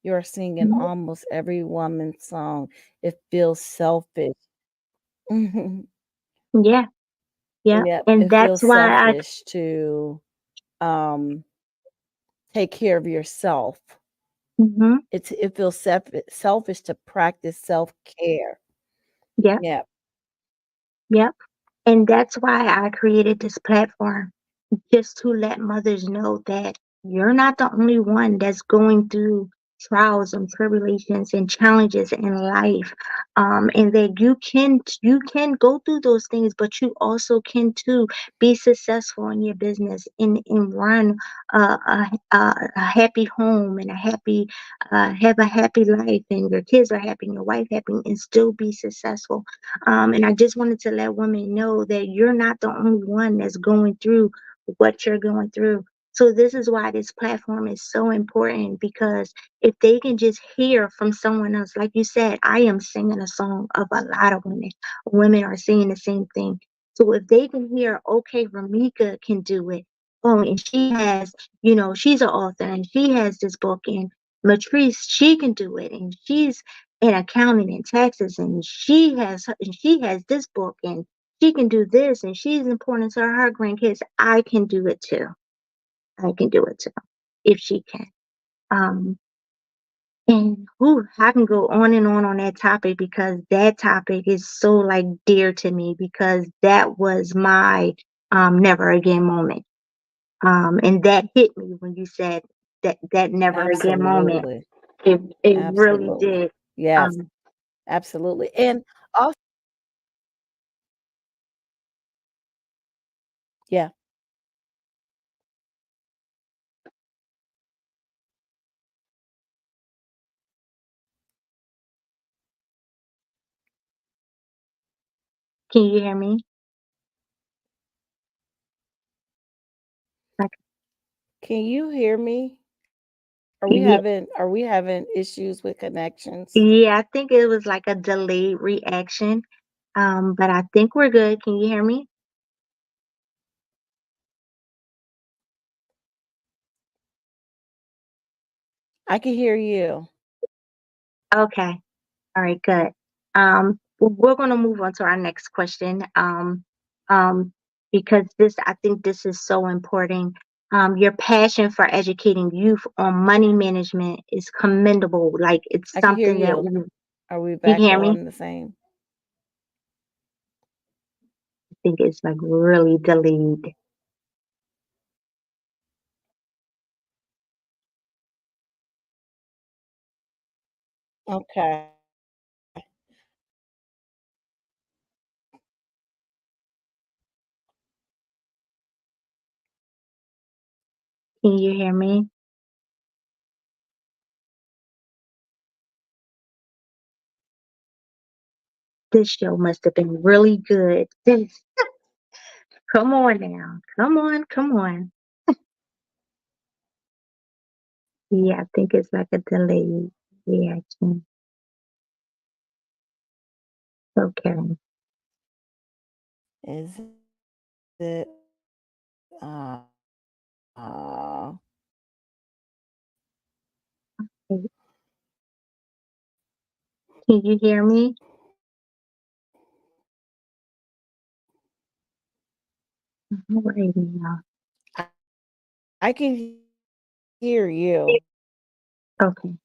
Speaker 2: You are singing
Speaker 1: mhm.
Speaker 2: almost every woman's song. It feels selfish. Mhm.
Speaker 1: Yeah, yeah.
Speaker 2: Yep,
Speaker 1: And
Speaker 2: it
Speaker 1: that's
Speaker 2: feels
Speaker 1: why I
Speaker 2: selfish to um take care of yourself.
Speaker 1: mhm,
Speaker 2: It feels selfish to practice self-care.
Speaker 1: yeah,
Speaker 2: Yep.
Speaker 1: yeah. And that's why I created this platform. Just to let mothers know that you're not the only one that's going through trials and tribulations and challenges in life, and that you can go through those things, but you also can too be successful in your business and run a happy home and a happy have a happy life, and your kids are happy and your wife happy and still be successful. And I just wanted to let women know that you're not the only one that's going through what you're going through. So this is why this platform is so important, because if they can just hear from someone else, like you said, I am singing a song of a lot of women. Women are saying the same thing. So if they can hear, okay, Ramika can do it. Oh, and she has, she's an author and she has this book, and Meltrice, she can do it, and she's in accounting and taxes, and she has this book, and she can do this, and she's important to her grandkids. I can do it too. I can do it too, if she can. Um, and I can go on that topic, because that topic is so like dear to me, because that was my never again moment. And that hit me when you said that never again moment.
Speaker 2: Absolutely.
Speaker 1: It really
Speaker 2: Absolutely.
Speaker 1: did.
Speaker 2: Yes,
Speaker 1: Um,
Speaker 2: absolutely. And also, yeah,
Speaker 1: can you hear me? Like,
Speaker 2: can you hear me?
Speaker 1: yeah,
Speaker 2: Are we having issues with connections?
Speaker 1: yeah. I think it was like a delayed reaction. But I think we're good. Can you hear me?
Speaker 2: I can hear you.
Speaker 1: Okay. All right, good. We're going to move on to our next question. Um, because I think this is so important. Your passion for educating youth on money management is commendable. Like, it's
Speaker 2: I can hear
Speaker 1: something that
Speaker 2: you. Are we
Speaker 1: you
Speaker 2: back
Speaker 1: hear me?
Speaker 2: on the same?
Speaker 1: I think it's like really delayed.
Speaker 2: Okay.
Speaker 1: Can you hear me? This show must have been really good. Come on now. Come on. Come on. Yeah, I think it's like a delayed reaction. Okay.
Speaker 2: Is it uh, uh
Speaker 1: Can you hear me? Alrighty now.
Speaker 2: I, I can hear you.
Speaker 1: Okay.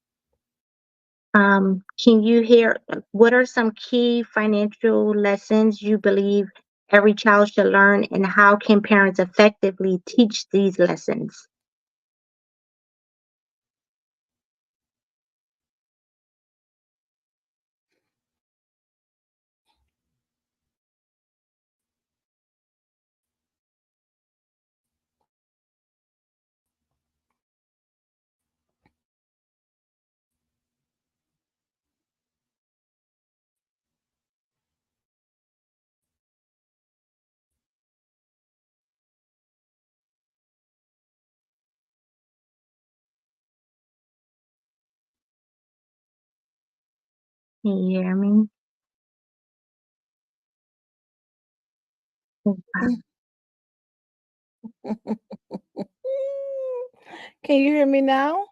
Speaker 1: Can you hear what are some key financial lessons you believe every child should learn, and how can parents effectively teach these lessons? Can you hear me? Oh, wow.
Speaker 2: Can you hear me now?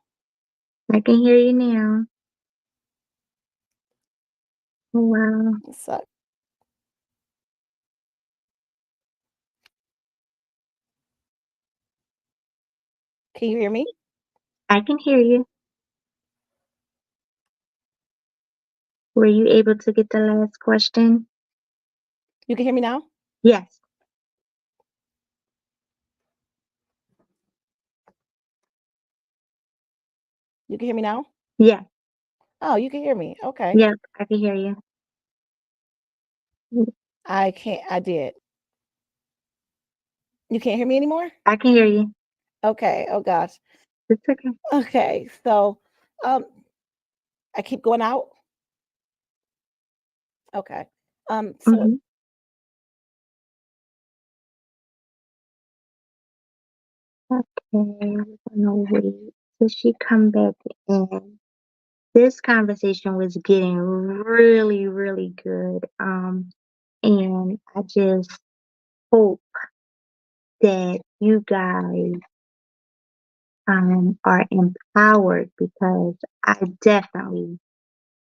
Speaker 1: I can hear you now. Oh, wow.
Speaker 2: So, can you hear me?
Speaker 1: I can hear you. Were you able to get the last question?
Speaker 2: You can hear me now?
Speaker 1: Yes.
Speaker 2: You can hear me now?
Speaker 1: Yes.
Speaker 2: Oh, you can hear me. Okay.
Speaker 1: Yep. I can hear you.
Speaker 2: I can't. I did. You can't hear me anymore?
Speaker 1: I can hear you.
Speaker 2: Okay. Oh gosh.
Speaker 1: It's okay.
Speaker 2: Okay. So, um, I keep going out. Okay. So
Speaker 1: Mm-hmm. Okay. We're gonna wait till she come back in. This conversation was getting really, really good. And I just hope that you guys are empowered because I definitely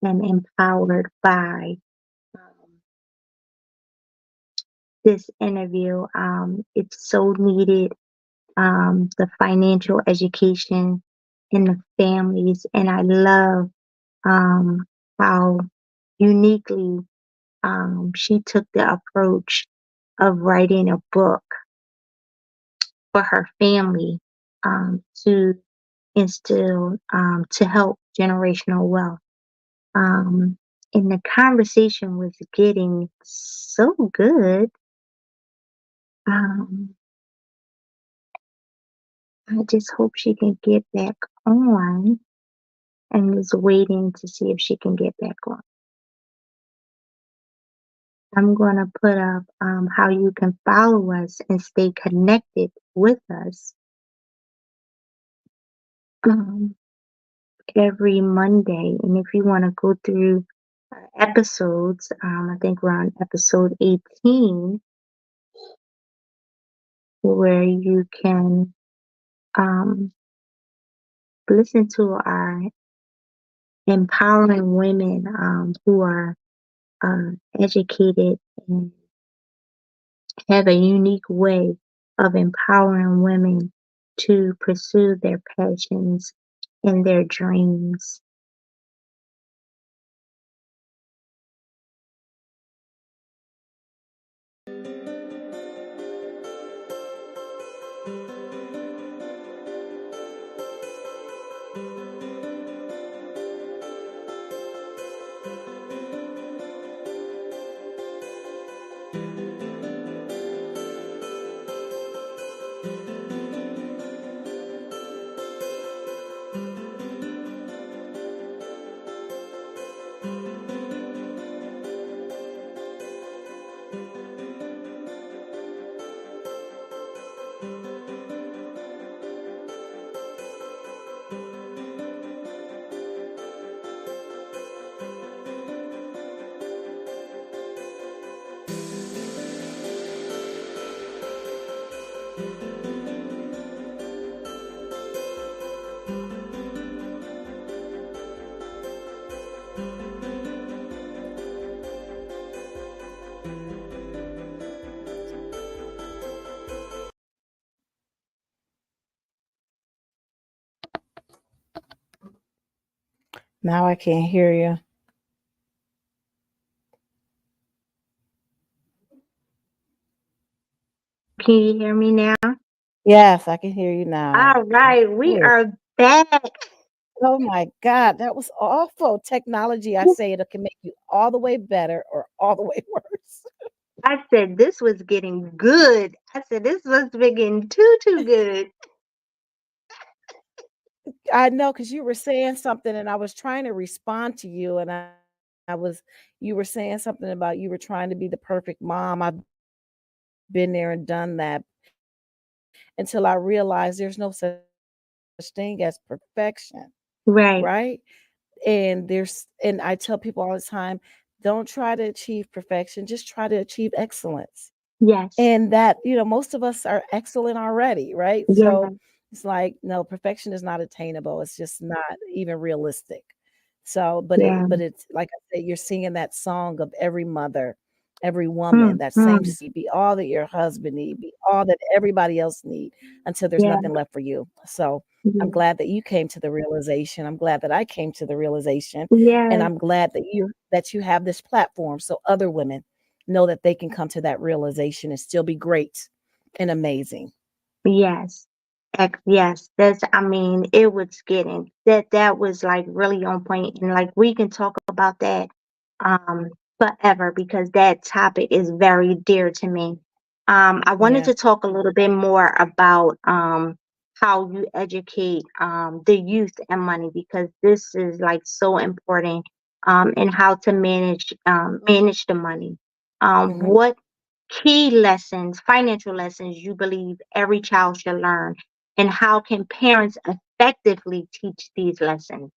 Speaker 1: am empowered by um, this interview. It's so needed, the financial education in the families, and I love um, how uniquely she took the approach of writing a book for her family to instill, to help generational wealth. Um, and the conversation was getting so good. Um, I just hope she can get back on and is waiting to see if she can get back on. I'm going to put up how you can follow us and stay connected with us um, every Monday. And if you want to go through episodes, I think we're on episode 18, where you can um, listen to our empowering women who are educated and have a unique way of empowering women to pursue their passions and their dreams.
Speaker 2: now I can't hear you.
Speaker 1: Can you hear me now?
Speaker 2: Yes, I can hear you now.
Speaker 1: All right, we
Speaker 2: Ooh.
Speaker 1: are back.
Speaker 2: Oh my God, that was awful. Technology, I say it can make you all the way better or all the way worse.
Speaker 1: I said this was getting good. I said this was getting too good.
Speaker 2: I know because you were saying something and I was trying to respond to you, and I was you were saying something about you were trying to be the perfect mom. I've been there and done that until I realized there's no such thing as perfection,
Speaker 1: Right.
Speaker 2: right? and I tell people all the time, don't try to achieve perfection, just try to achieve excellence.
Speaker 1: Yes.
Speaker 2: And that, most of us are excellent already, right?
Speaker 1: Yeah.
Speaker 2: So it's like, no, perfection is not attainable. It's just not even realistic. So,
Speaker 1: Yeah.
Speaker 2: but it's like I said, you're singing that song of every mother, every woman, that same
Speaker 1: Mm-hmm.
Speaker 2: seed, be all that your husband need, be all that everybody else need until there's
Speaker 1: Yeah.
Speaker 2: nothing left for you. So I'm
Speaker 1: Yeah.
Speaker 2: glad that you came to the realization. I'm glad that I came to the realization, and
Speaker 1: Yes.
Speaker 2: I'm glad that you have this platform so other women know that they can come to that realization and still be great and amazing.
Speaker 1: Yes. Yes. That's, I mean, it was getting that was like really on point, and like we can talk about that um forever because that topic is very dear to me. I wanted
Speaker 2: Yeah.
Speaker 1: to talk a little bit more about how you educate the youth and money, because this is like so important, and how to manage the money.
Speaker 2: Mhm.
Speaker 1: What key lessons, financial lessons, you believe every child should learn, and how can parents effectively teach these lessons?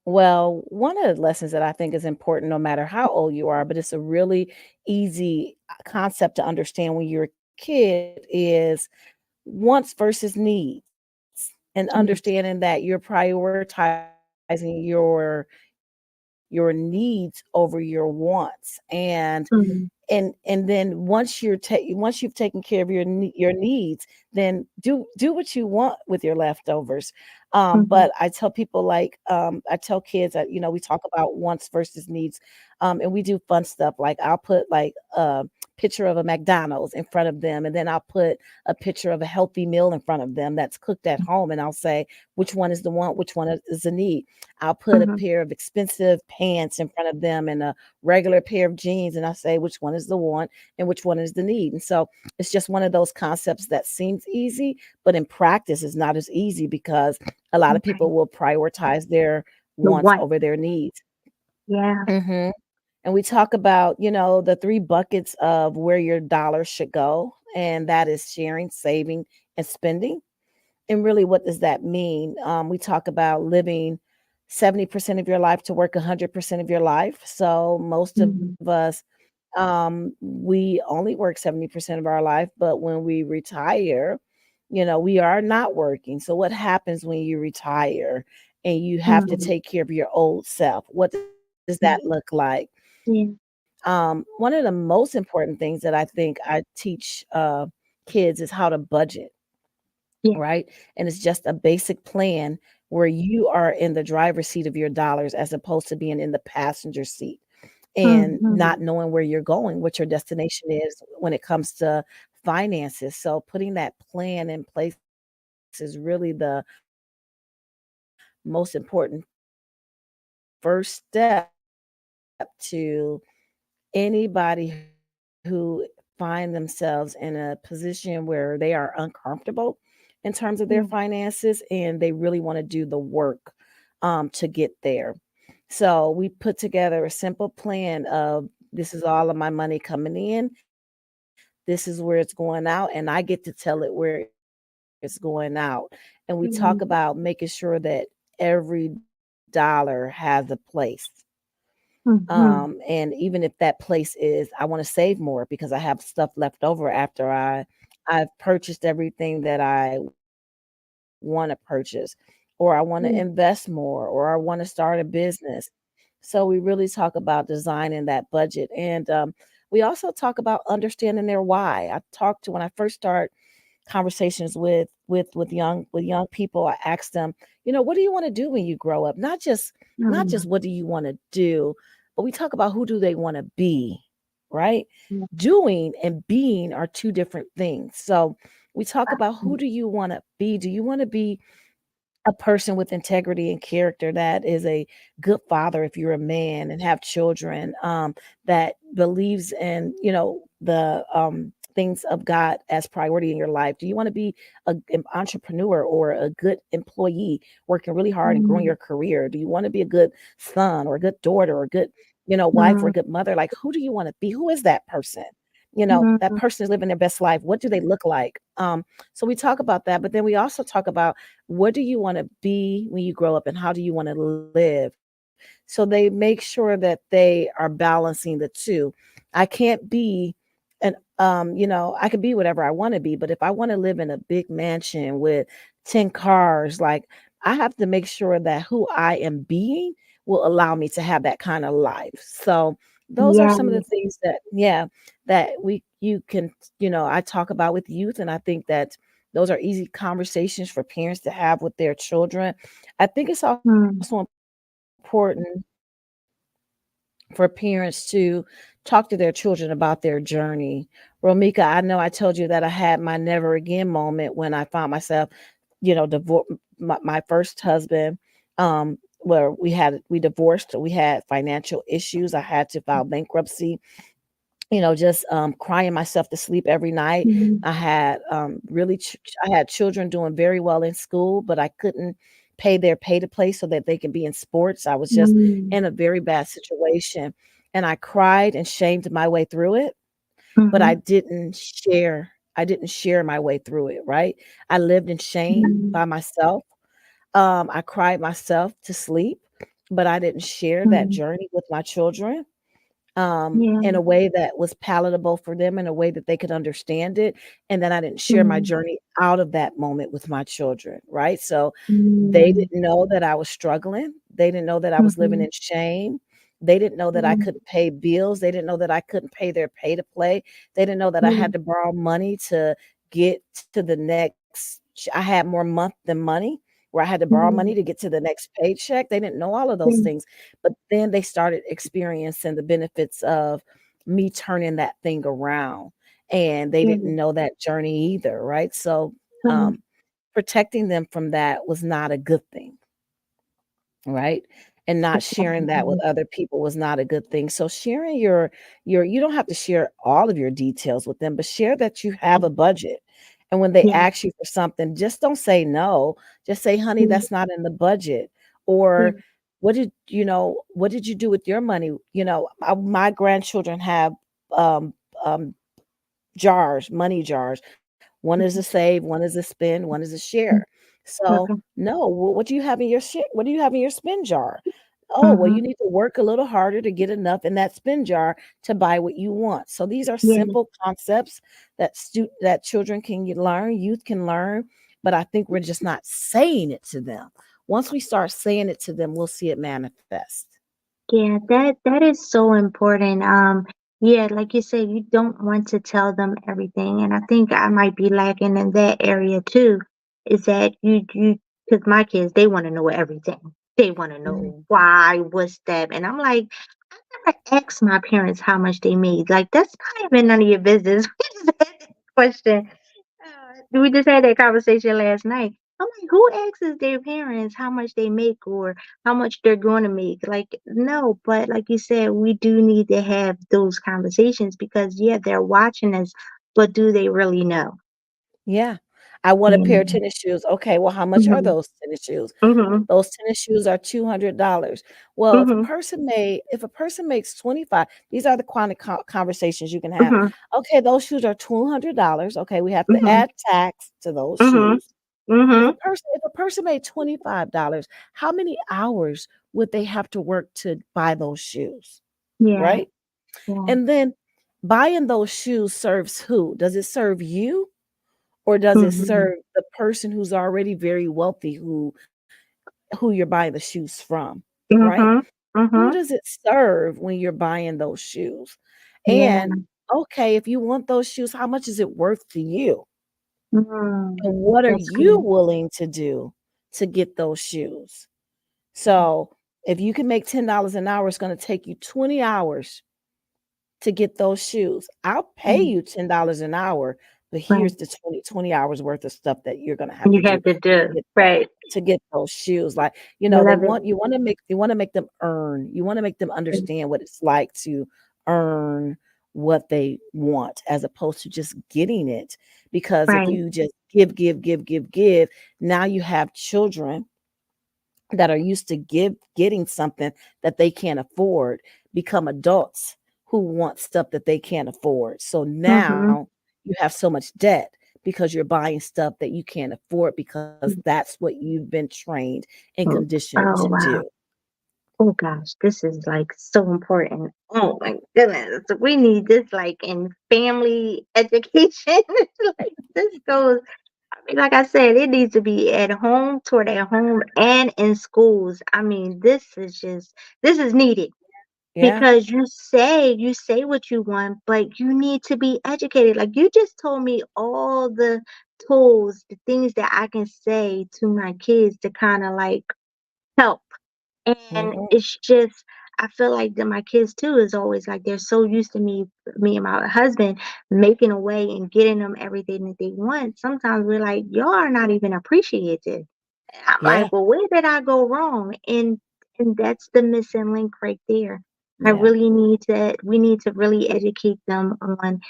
Speaker 2: Well, one of the lessons that I think is important no matter how old you are, but it's a really easy concept to understand when you're a kid is wants versus needs, and
Speaker 1: Yes.
Speaker 2: understanding that you're prioritizing your needs over your wants.
Speaker 1: Mhm.
Speaker 2: And then once you've taken care of your needs, then do what you want with your leftovers.
Speaker 1: Mhm.
Speaker 2: But I tell people, like, I tell kids that, we talk about wants versus needs, and we do fun stuff, like I'll put like a picture of a McDonald's in front of them, and then I'll put a picture of a healthy meal in front of them that's cooked at home, and I'll say which one is the want, which one is the need. I'll put a
Speaker 1: Mhm.
Speaker 2: pair of expensive pants in front of them and a regular pair of jeans, and I say which one is the want and which one is the need. And so it's just one of those concepts that seems easy, but in practice is not as easy because a lot of
Speaker 1: Right.
Speaker 2: people will prioritize their
Speaker 1: The
Speaker 2: wants
Speaker 1: what?
Speaker 2: over their needs.
Speaker 1: Yeah.
Speaker 2: Hmm. And we talk about, the three buckets of where your dollar should go, and that is sharing, saving, and spending. And really, what does that mean? We talk about living 70% of your life to work 100% of your life. So most of
Speaker 1: Mhm.
Speaker 2: us, we only work 70% of our life, but when we retire, we are not working. So what happens when you retire and you have to
Speaker 1: Mhm.
Speaker 2: take care of your old self? What does
Speaker 1: Yeah.
Speaker 2: that look like?
Speaker 1: Yeah.
Speaker 2: One of the most important things that I think I teach kids is how to budget,
Speaker 1: Yeah.
Speaker 2: right? And it's just a basic plan where you are in the driver's seat of your dollars as opposed to being in the passenger seat and not
Speaker 1: Mhm.
Speaker 2: knowing where you're going, what your destination is when it comes to finances. So putting that plan in place is really the most important first step to anybody who find themselves in a position where they are uncomfortable in terms of their
Speaker 1: Yeah.
Speaker 2: finances and they really want to do the work to get there. So we put together a simple plan of, this is all of my money coming in, this is where it's going out, and I get to tell it where it's going out. And we talk
Speaker 1: Mhm.
Speaker 2: about making sure that every dollar has a place.
Speaker 1: Mhm.
Speaker 2: And even if that place is, I want to save more because I have stuff left over after I've purchased everything that I want to purchase, or I want to
Speaker 1: Yeah.
Speaker 2: invest more, or I want to start a business. So we really talk about designing that budget, and we also talk about understanding their why. I talk to When I first start conversations with young people, I ask them, what do you want to do when you grow up? Not just
Speaker 1: Mhm.
Speaker 2: what do you want to do, but we talk about who do they want to be, right?
Speaker 1: Yeah.
Speaker 2: Doing and being are two different things. So we talk about, who
Speaker 1: Mhm.
Speaker 2: do you want to be? Do you want to be a person with integrity and character that is a good father if you're a man and have children, that believes in, the things of God as priority in your life? Do you want to be an entrepreneur or a good employee working really hard and growing
Speaker 1: Mhm.
Speaker 2: your career? Do you want to be a good son or a good daughter or a good, wife or a
Speaker 1: Mhm.
Speaker 2: good mother? Like, who do you want to be? Who is that person? That
Speaker 1: Mhm.
Speaker 2: person is living their best life. What do they look like? So we talk about that, but then we also talk about, what do you want to be when you grow up, and how do you want to live So they make sure that they are balancing the two. I can't be an I can be whatever I want to be, but if I want to live in a big mansion with 10 cars, like I have to make sure that who I am being will allow me to have that kind of life. So those are
Speaker 1: Yeah.
Speaker 2: some of the things that, yeah, that you can, I talk about with youth. And I think that those are easy conversations for parents to have with their children. I think it's also
Speaker 1: Mm.
Speaker 2: important for parents to talk to their children about their journey. Romika, I know I told you that I had my never again moment when I found myself, divorce my first husband, where we divorced, we had financial issues. I had to file bankruptcy, just crying myself to sleep every night.
Speaker 1: Mhm.
Speaker 2: I had I had children doing very well in school, but I couldn't pay their pay to play so that they can be in sports. I was just
Speaker 1: Mm.
Speaker 2: in a very bad situation, and I cried and shamed my way through it, but
Speaker 1: Mhm.
Speaker 2: I didn't share my way through it, right? I lived in shame
Speaker 1: Mhm.
Speaker 2: by myself. I cried myself to sleep, but I didn't share that
Speaker 1: Mhm.
Speaker 2: journey with my children
Speaker 1: Yeah.
Speaker 2: in a way that was palatable for them, in a way that they could understand it. And then I didn't share my
Speaker 1: Mm.
Speaker 2: journey out of that moment with my children, right? So they
Speaker 1: Mm.
Speaker 2: didn't know that I was struggling. They didn't know that I was living
Speaker 1: Mhm.
Speaker 2: in shame. They didn't know that I
Speaker 1: Mm.
Speaker 2: couldn't pay bills. They didn't know that I couldn't pay their pay to play. They didn't know that I
Speaker 1: Yeah.
Speaker 2: had to borrow money to get to the next. I had more month than money, where I had to borrow money
Speaker 1: Mm.
Speaker 2: to get to the next paycheck. They didn't know all of those
Speaker 1: Yeah.
Speaker 2: things. But then they started experiencing the benefits of me turning that thing around, and they
Speaker 1: Yeah.
Speaker 2: didn't know that journey either, right? So,
Speaker 1: Mhm.
Speaker 2: um, protecting them from that was not a good thing, right? And not sharing that with
Speaker 1: Mhm.
Speaker 2: other people was not a good thing. So sharing your you don't have to share all of your details with them, but share that you have a budget. And when they
Speaker 1: Yeah.
Speaker 2: ask you for something, just don't say no. Just say, "Honey,
Speaker 1: Yeah.
Speaker 2: that's not in the budget."
Speaker 1: Yeah.
Speaker 2: Or what did you do with your money? My grandchildren have um um jars, money jars. One is a
Speaker 1: Mhm.
Speaker 2: save, one is a spend, one is a share.
Speaker 1: Mm.
Speaker 2: So,
Speaker 1: Okay.
Speaker 2: no, what do you have in your what do you have in your spend jar? Oh, well,
Speaker 1: Mhm.
Speaker 2: you need to work a little harder to get enough in that spend jar to buy what you want. So these are
Speaker 1: Yeah.
Speaker 2: simple concepts that that children can learn, youth can learn, but I think we're just not saying it to them. Once we start saying it to them, we'll see it manifest.
Speaker 1: Yeah, that is so important. Yeah, like you said, you don't want to tell them everything, and I think I might be lacking in that area too. Is that because my kids they want to know everything. They want to
Speaker 2: Mhm.
Speaker 1: know why, what's that, and I'm like, I never asked my parents how much they made. Like that's not even none of your business. We just had that question. We just had that conversation last night. I'm like, who asks their parents how much they make or how much they're going to make? Like, no, but like you said, we do need to have those conversations because, yeah, they're watching us, but do they really know?
Speaker 2: Yeah. I want a pair of
Speaker 1: Mm-hmm.
Speaker 2: tennis shoes. Okay, well, how much are
Speaker 1: Mm-hmm.
Speaker 2: those tennis shoes?
Speaker 1: Mm-hmm.
Speaker 2: Those tennis shoes are $200. Well,
Speaker 1: Mm-hmm.
Speaker 2: if a person makes 25, these are the kind of conversations you can have.
Speaker 1: Mm-hmm.
Speaker 2: Okay, those shoes are $200. Okay, we have to
Speaker 1: Mm-hmm.
Speaker 2: add tax to those
Speaker 1: Mm-hmm.
Speaker 2: shoes.
Speaker 1: Mm-hmm.
Speaker 2: If a person made $25, how many hours would they have to work to buy those shoes,
Speaker 1: Yeah.
Speaker 2: right?
Speaker 1: Yeah.
Speaker 2: And then buying those shoes serves who? Does it serve you? Or does it
Speaker 1: Mm-hmm.
Speaker 2: serve the person who's already very wealthy who you're buying the shoes from, right?
Speaker 1: Mm-hmm.
Speaker 2: Who
Speaker 1: Mm-hmm.
Speaker 2: does it serve when you're buying those shoes?
Speaker 1: Yeah.
Speaker 2: And okay, if you want those shoes, how much is it worth to you?
Speaker 1: Mm.
Speaker 2: And what are
Speaker 1: That's
Speaker 2: you
Speaker 1: good.
Speaker 2: willing to do to get those shoes? So if you can make $10 an hour, it's going to take you 20 hours to get those shoes. I'll pay
Speaker 1: Mm.
Speaker 2: you $10 an hour, but
Speaker 1: Right.
Speaker 2: here's the 20 hours worth of stuff that you're gonna have
Speaker 1: You
Speaker 2: to do
Speaker 1: have to
Speaker 2: to
Speaker 1: do.
Speaker 2: get
Speaker 1: Right.
Speaker 2: those shoes. Like,
Speaker 1: I
Speaker 2: they
Speaker 1: love it.
Speaker 2: want you wanna make them earn. You wanna make them
Speaker 1: Mm.
Speaker 2: understand what it's like to earn what they want as opposed to just getting it. Because if
Speaker 1: Right.
Speaker 2: you just give, give, give, give, give, now you have children that are used to getting something that they can't afford become adults who want stuff that they can't afford. So
Speaker 1: Mm-hmm.
Speaker 2: now you have so much debt because you're buying stuff that you can't afford because that's what you've been trained and
Speaker 1: Mm.
Speaker 2: conditioned
Speaker 1: Oh
Speaker 2: to
Speaker 1: wow.
Speaker 2: do.
Speaker 1: Oh gosh, this is like so important. Oh my goodness. We need this like in family education. Like this goes, I mean, like I said, it needs to be at home, toward at home and in schools. I mean, this is needed
Speaker 2: Yeah.
Speaker 1: because you say what you want, but you need to be educated. Like you just told me all the tools, the things that I can say to my kids to kind of like help. And
Speaker 2: Mhm.
Speaker 1: it's just I feel like that my kids too is always like they're so used to me and my husband making a way and getting them everything that they want. Sometimes we're like, y'all are not even appreciated. I'm
Speaker 2: Yeah.
Speaker 1: like, well, where did I go wrong? And that's the missing link right there. I
Speaker 2: Yeah.
Speaker 1: really need to we need to really educate them on,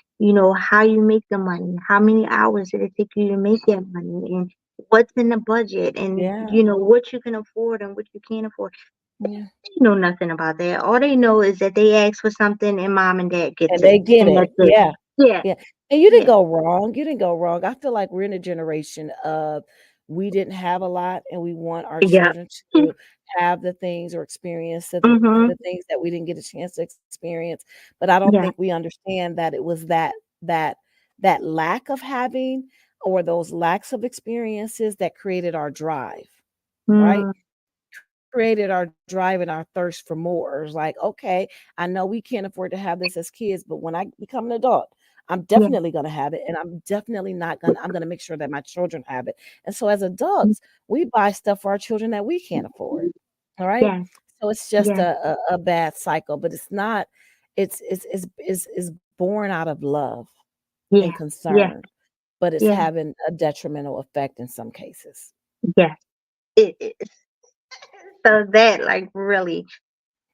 Speaker 1: how you make the money, how many hours did it take you to make that money, and what's in the budget, and
Speaker 2: Yeah.
Speaker 1: what you can afford and what you can't afford.
Speaker 2: Yeah.
Speaker 1: They know nothing about that. All they know is that they ask for something and mom and dad gets
Speaker 2: And
Speaker 1: it,
Speaker 2: they get
Speaker 1: and that's
Speaker 2: it.
Speaker 1: it.
Speaker 2: Yeah.
Speaker 1: Yeah,
Speaker 2: Yeah. And you didn't
Speaker 1: yeah,
Speaker 2: go wrong. You didn't go wrong. I feel like we're in a generation of we didn't have a lot and we want our
Speaker 1: yeah.
Speaker 2: children to have the things or experience
Speaker 1: Mhm.
Speaker 2: the things that we didn't get a chance to experience. But I don't
Speaker 1: Yeah.
Speaker 2: think we understand that it was that that lack of having or those lacks of experiences that created our drive, right?
Speaker 1: Mm,
Speaker 2: Created our drive and our thirst for more. It's like, okay, I know we can't afford to have this as kids, but when I become an adult, I'm
Speaker 1: yeah.
Speaker 2: definitely going to have it. And I'm definitely not going to, I'm going to make sure that my children have it. And so as adults, we buy stuff for our children that we can't afford. All right.
Speaker 1: Yes,
Speaker 2: So it's just
Speaker 1: yes,
Speaker 2: a bad cycle, but it's not, it's born out of love and
Speaker 1: yeah, yeah,
Speaker 2: concern, but it's
Speaker 1: yeah,
Speaker 2: having a detrimental effect in some cases.
Speaker 1: yes. It is. So that like really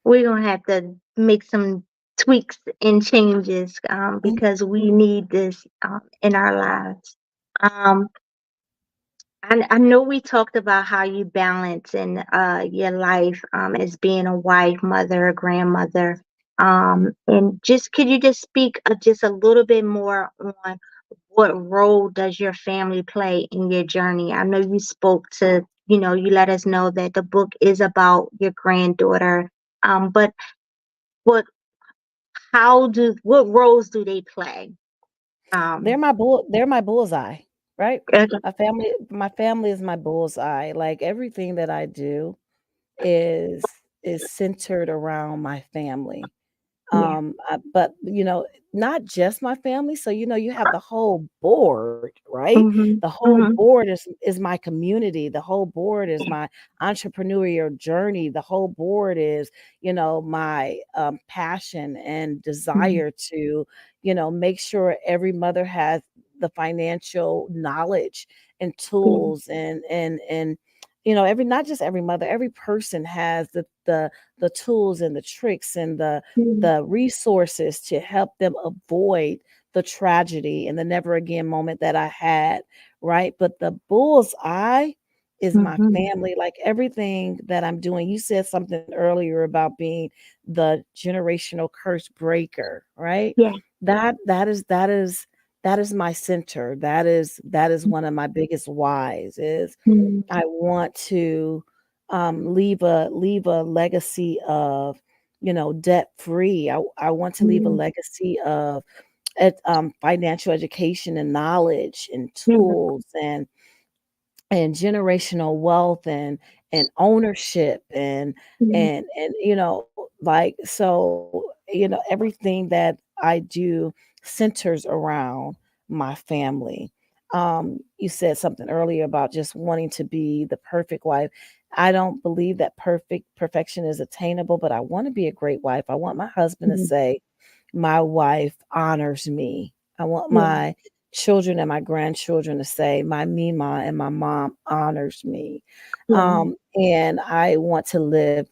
Speaker 1: we're gonna have to make some tweaks and changes
Speaker 2: Mhm.
Speaker 1: because we need this in our lives. Um I know we talked about how you balance in your life as being a wife, mother, a grandmother. And just could you just speak just a little bit more on what role does your family play in your journey? I know you spoke to, you let us know that the book is about your granddaughter. But what what roles do they play? Um,
Speaker 2: They're my bullseye, right?
Speaker 1: okay,
Speaker 2: My family is my bullseye. Like everything that I do is centered around my family.
Speaker 1: yeah.
Speaker 2: But not just my family. So you have the whole board, right?
Speaker 1: Mhm.
Speaker 2: The whole
Speaker 1: Mhm.
Speaker 2: board is my community. The whole board is my entrepreneurial journey. The whole board is, my passion and
Speaker 1: Mhm.
Speaker 2: desire to, make sure every mother has the financial knowledge and
Speaker 1: Yeah.
Speaker 2: tools and every not just every mother, every person has the tools and the tricks and
Speaker 1: Mhm.
Speaker 2: the resources to help them avoid the tragedy and the never again moment that I had, right? But the bull's eye is my
Speaker 1: Mhm.
Speaker 2: family, like everything that I'm doing. You said something earlier about being the generational curse breaker, right?
Speaker 1: Yeah.
Speaker 2: That is my center. That is one of my biggest whys is
Speaker 1: Mhm.
Speaker 2: I want to leave a legacy of debt free. I want to leave a
Speaker 1: Mhm.
Speaker 2: legacy of financial education and knowledge and
Speaker 1: Yeah.
Speaker 2: tools and generational wealth and ownership
Speaker 1: Mhm.
Speaker 2: and like so everything that I do centers around my family. You said something earlier about just wanting to be the perfect wife. I don't believe that perfection is attainable, but I want to be a great wife. I want my husband to
Speaker 1: Mhm.
Speaker 2: say my wife honors me. I want
Speaker 1: Yeah.
Speaker 2: my children and my grandchildren to say, "My Mima and my mom honors me."
Speaker 1: Yeah.
Speaker 2: And I want to live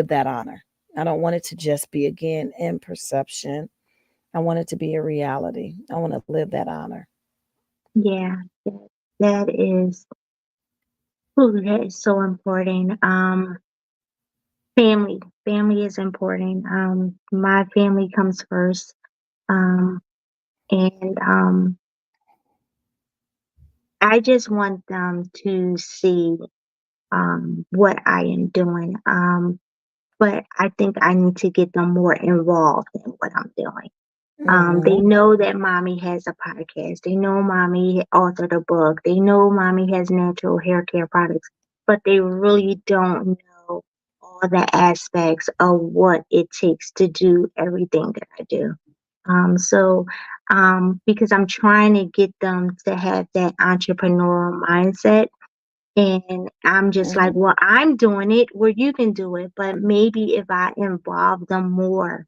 Speaker 2: that honor. I don't want it to just be, again, in perception. I want it to be a reality. I wanna live that honor.
Speaker 1: Yeah. That is ooh, that is so important. Family is important. My family comes first. Um, and I just want them to see what I am doing. but I think I need to get them more involved in what I'm doing. They
Speaker 2: Mhm.
Speaker 1: know that mommy has a podcast. They know mommy authored a book. They know mommy has natural hair care products, but they really don't know all the aspects of what it takes to do everything that I do. So, because I'm trying to get them to have that entrepreneurial mindset, and I'm just like,
Speaker 2: Mhm.
Speaker 1: well, I'm doing it where you can do it, but maybe if I involve them more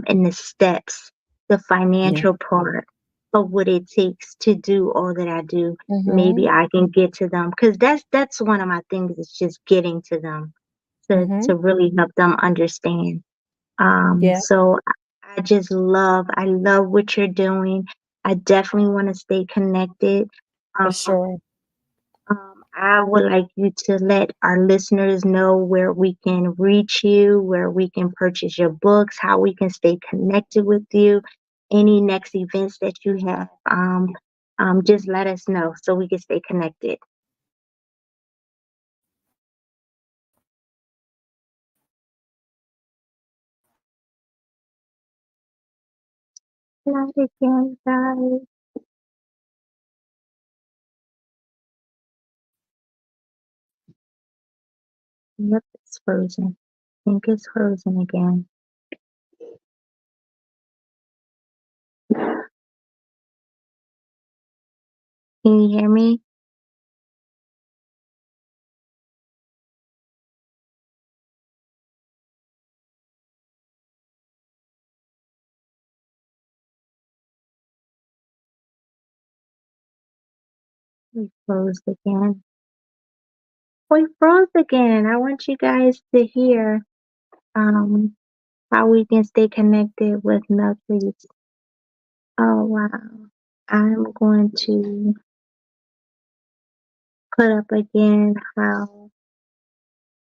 Speaker 1: in the steps, the
Speaker 2: Yeah.
Speaker 1: financial part of what it takes to do all that I do, maybe
Speaker 2: Mhm.
Speaker 1: I can get to them because that's one of my things is just getting to them to
Speaker 2: Mhm.
Speaker 1: really help them understand.
Speaker 2: Yeah,
Speaker 1: So I love what you're doing. I definitely want to stay connected.
Speaker 2: for
Speaker 1: Um,
Speaker 2: sure.
Speaker 1: I would like you to let our listeners know where we can reach you, where we can purchase your books, how we can stay connected with you, any next events that you have. Just let us know so we can stay connected. Not again, guys. Yep, it's frozen. I think it's frozen again. Can you hear me? We froze again. We froze again. I want you guys to hear um, how we can stay connected with Meltrice. Oh, wow. I'm going to put up again how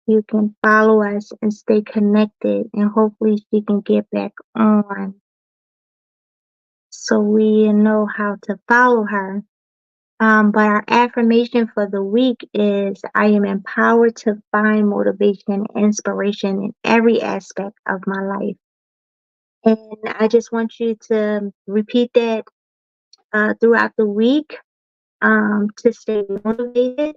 Speaker 1: you can follow us and stay connected, and hopefully she can get back on so we know how to follow her. But our affirmation for the week is I am empowered to find motivation and inspiration in every aspect of my life. And I just want you to repeat that throughout the week to stay motivated.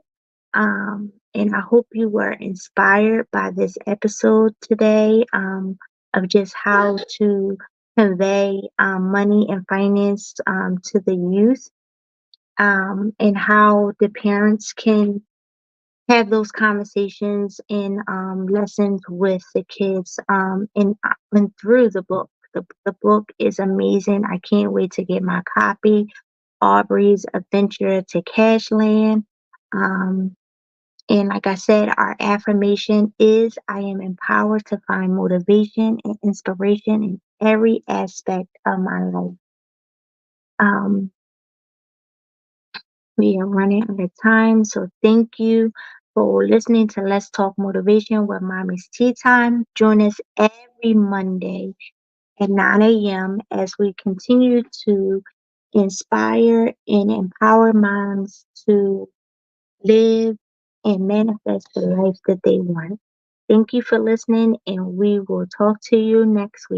Speaker 1: And I hope you were inspired by this episode today of just how to convey money and finance to the youth, and how the parents can have those conversations and lessons with the kids, and through the book. The book is amazing. I can't wait to get my copy. Aubrey's Adventure to Cashland. Um, and like I said, our affirmation is I am empowered to find motivation and inspiration in every aspect of my life. Um, we are running out of time, so thank you for listening to Let's Talk Motivation with Mommy's Tea Time. Join us every Monday at 9 a.m. as we continue to inspire and empower moms to live and manifest the life that they want. Thank you for listening, and we will talk to you next week.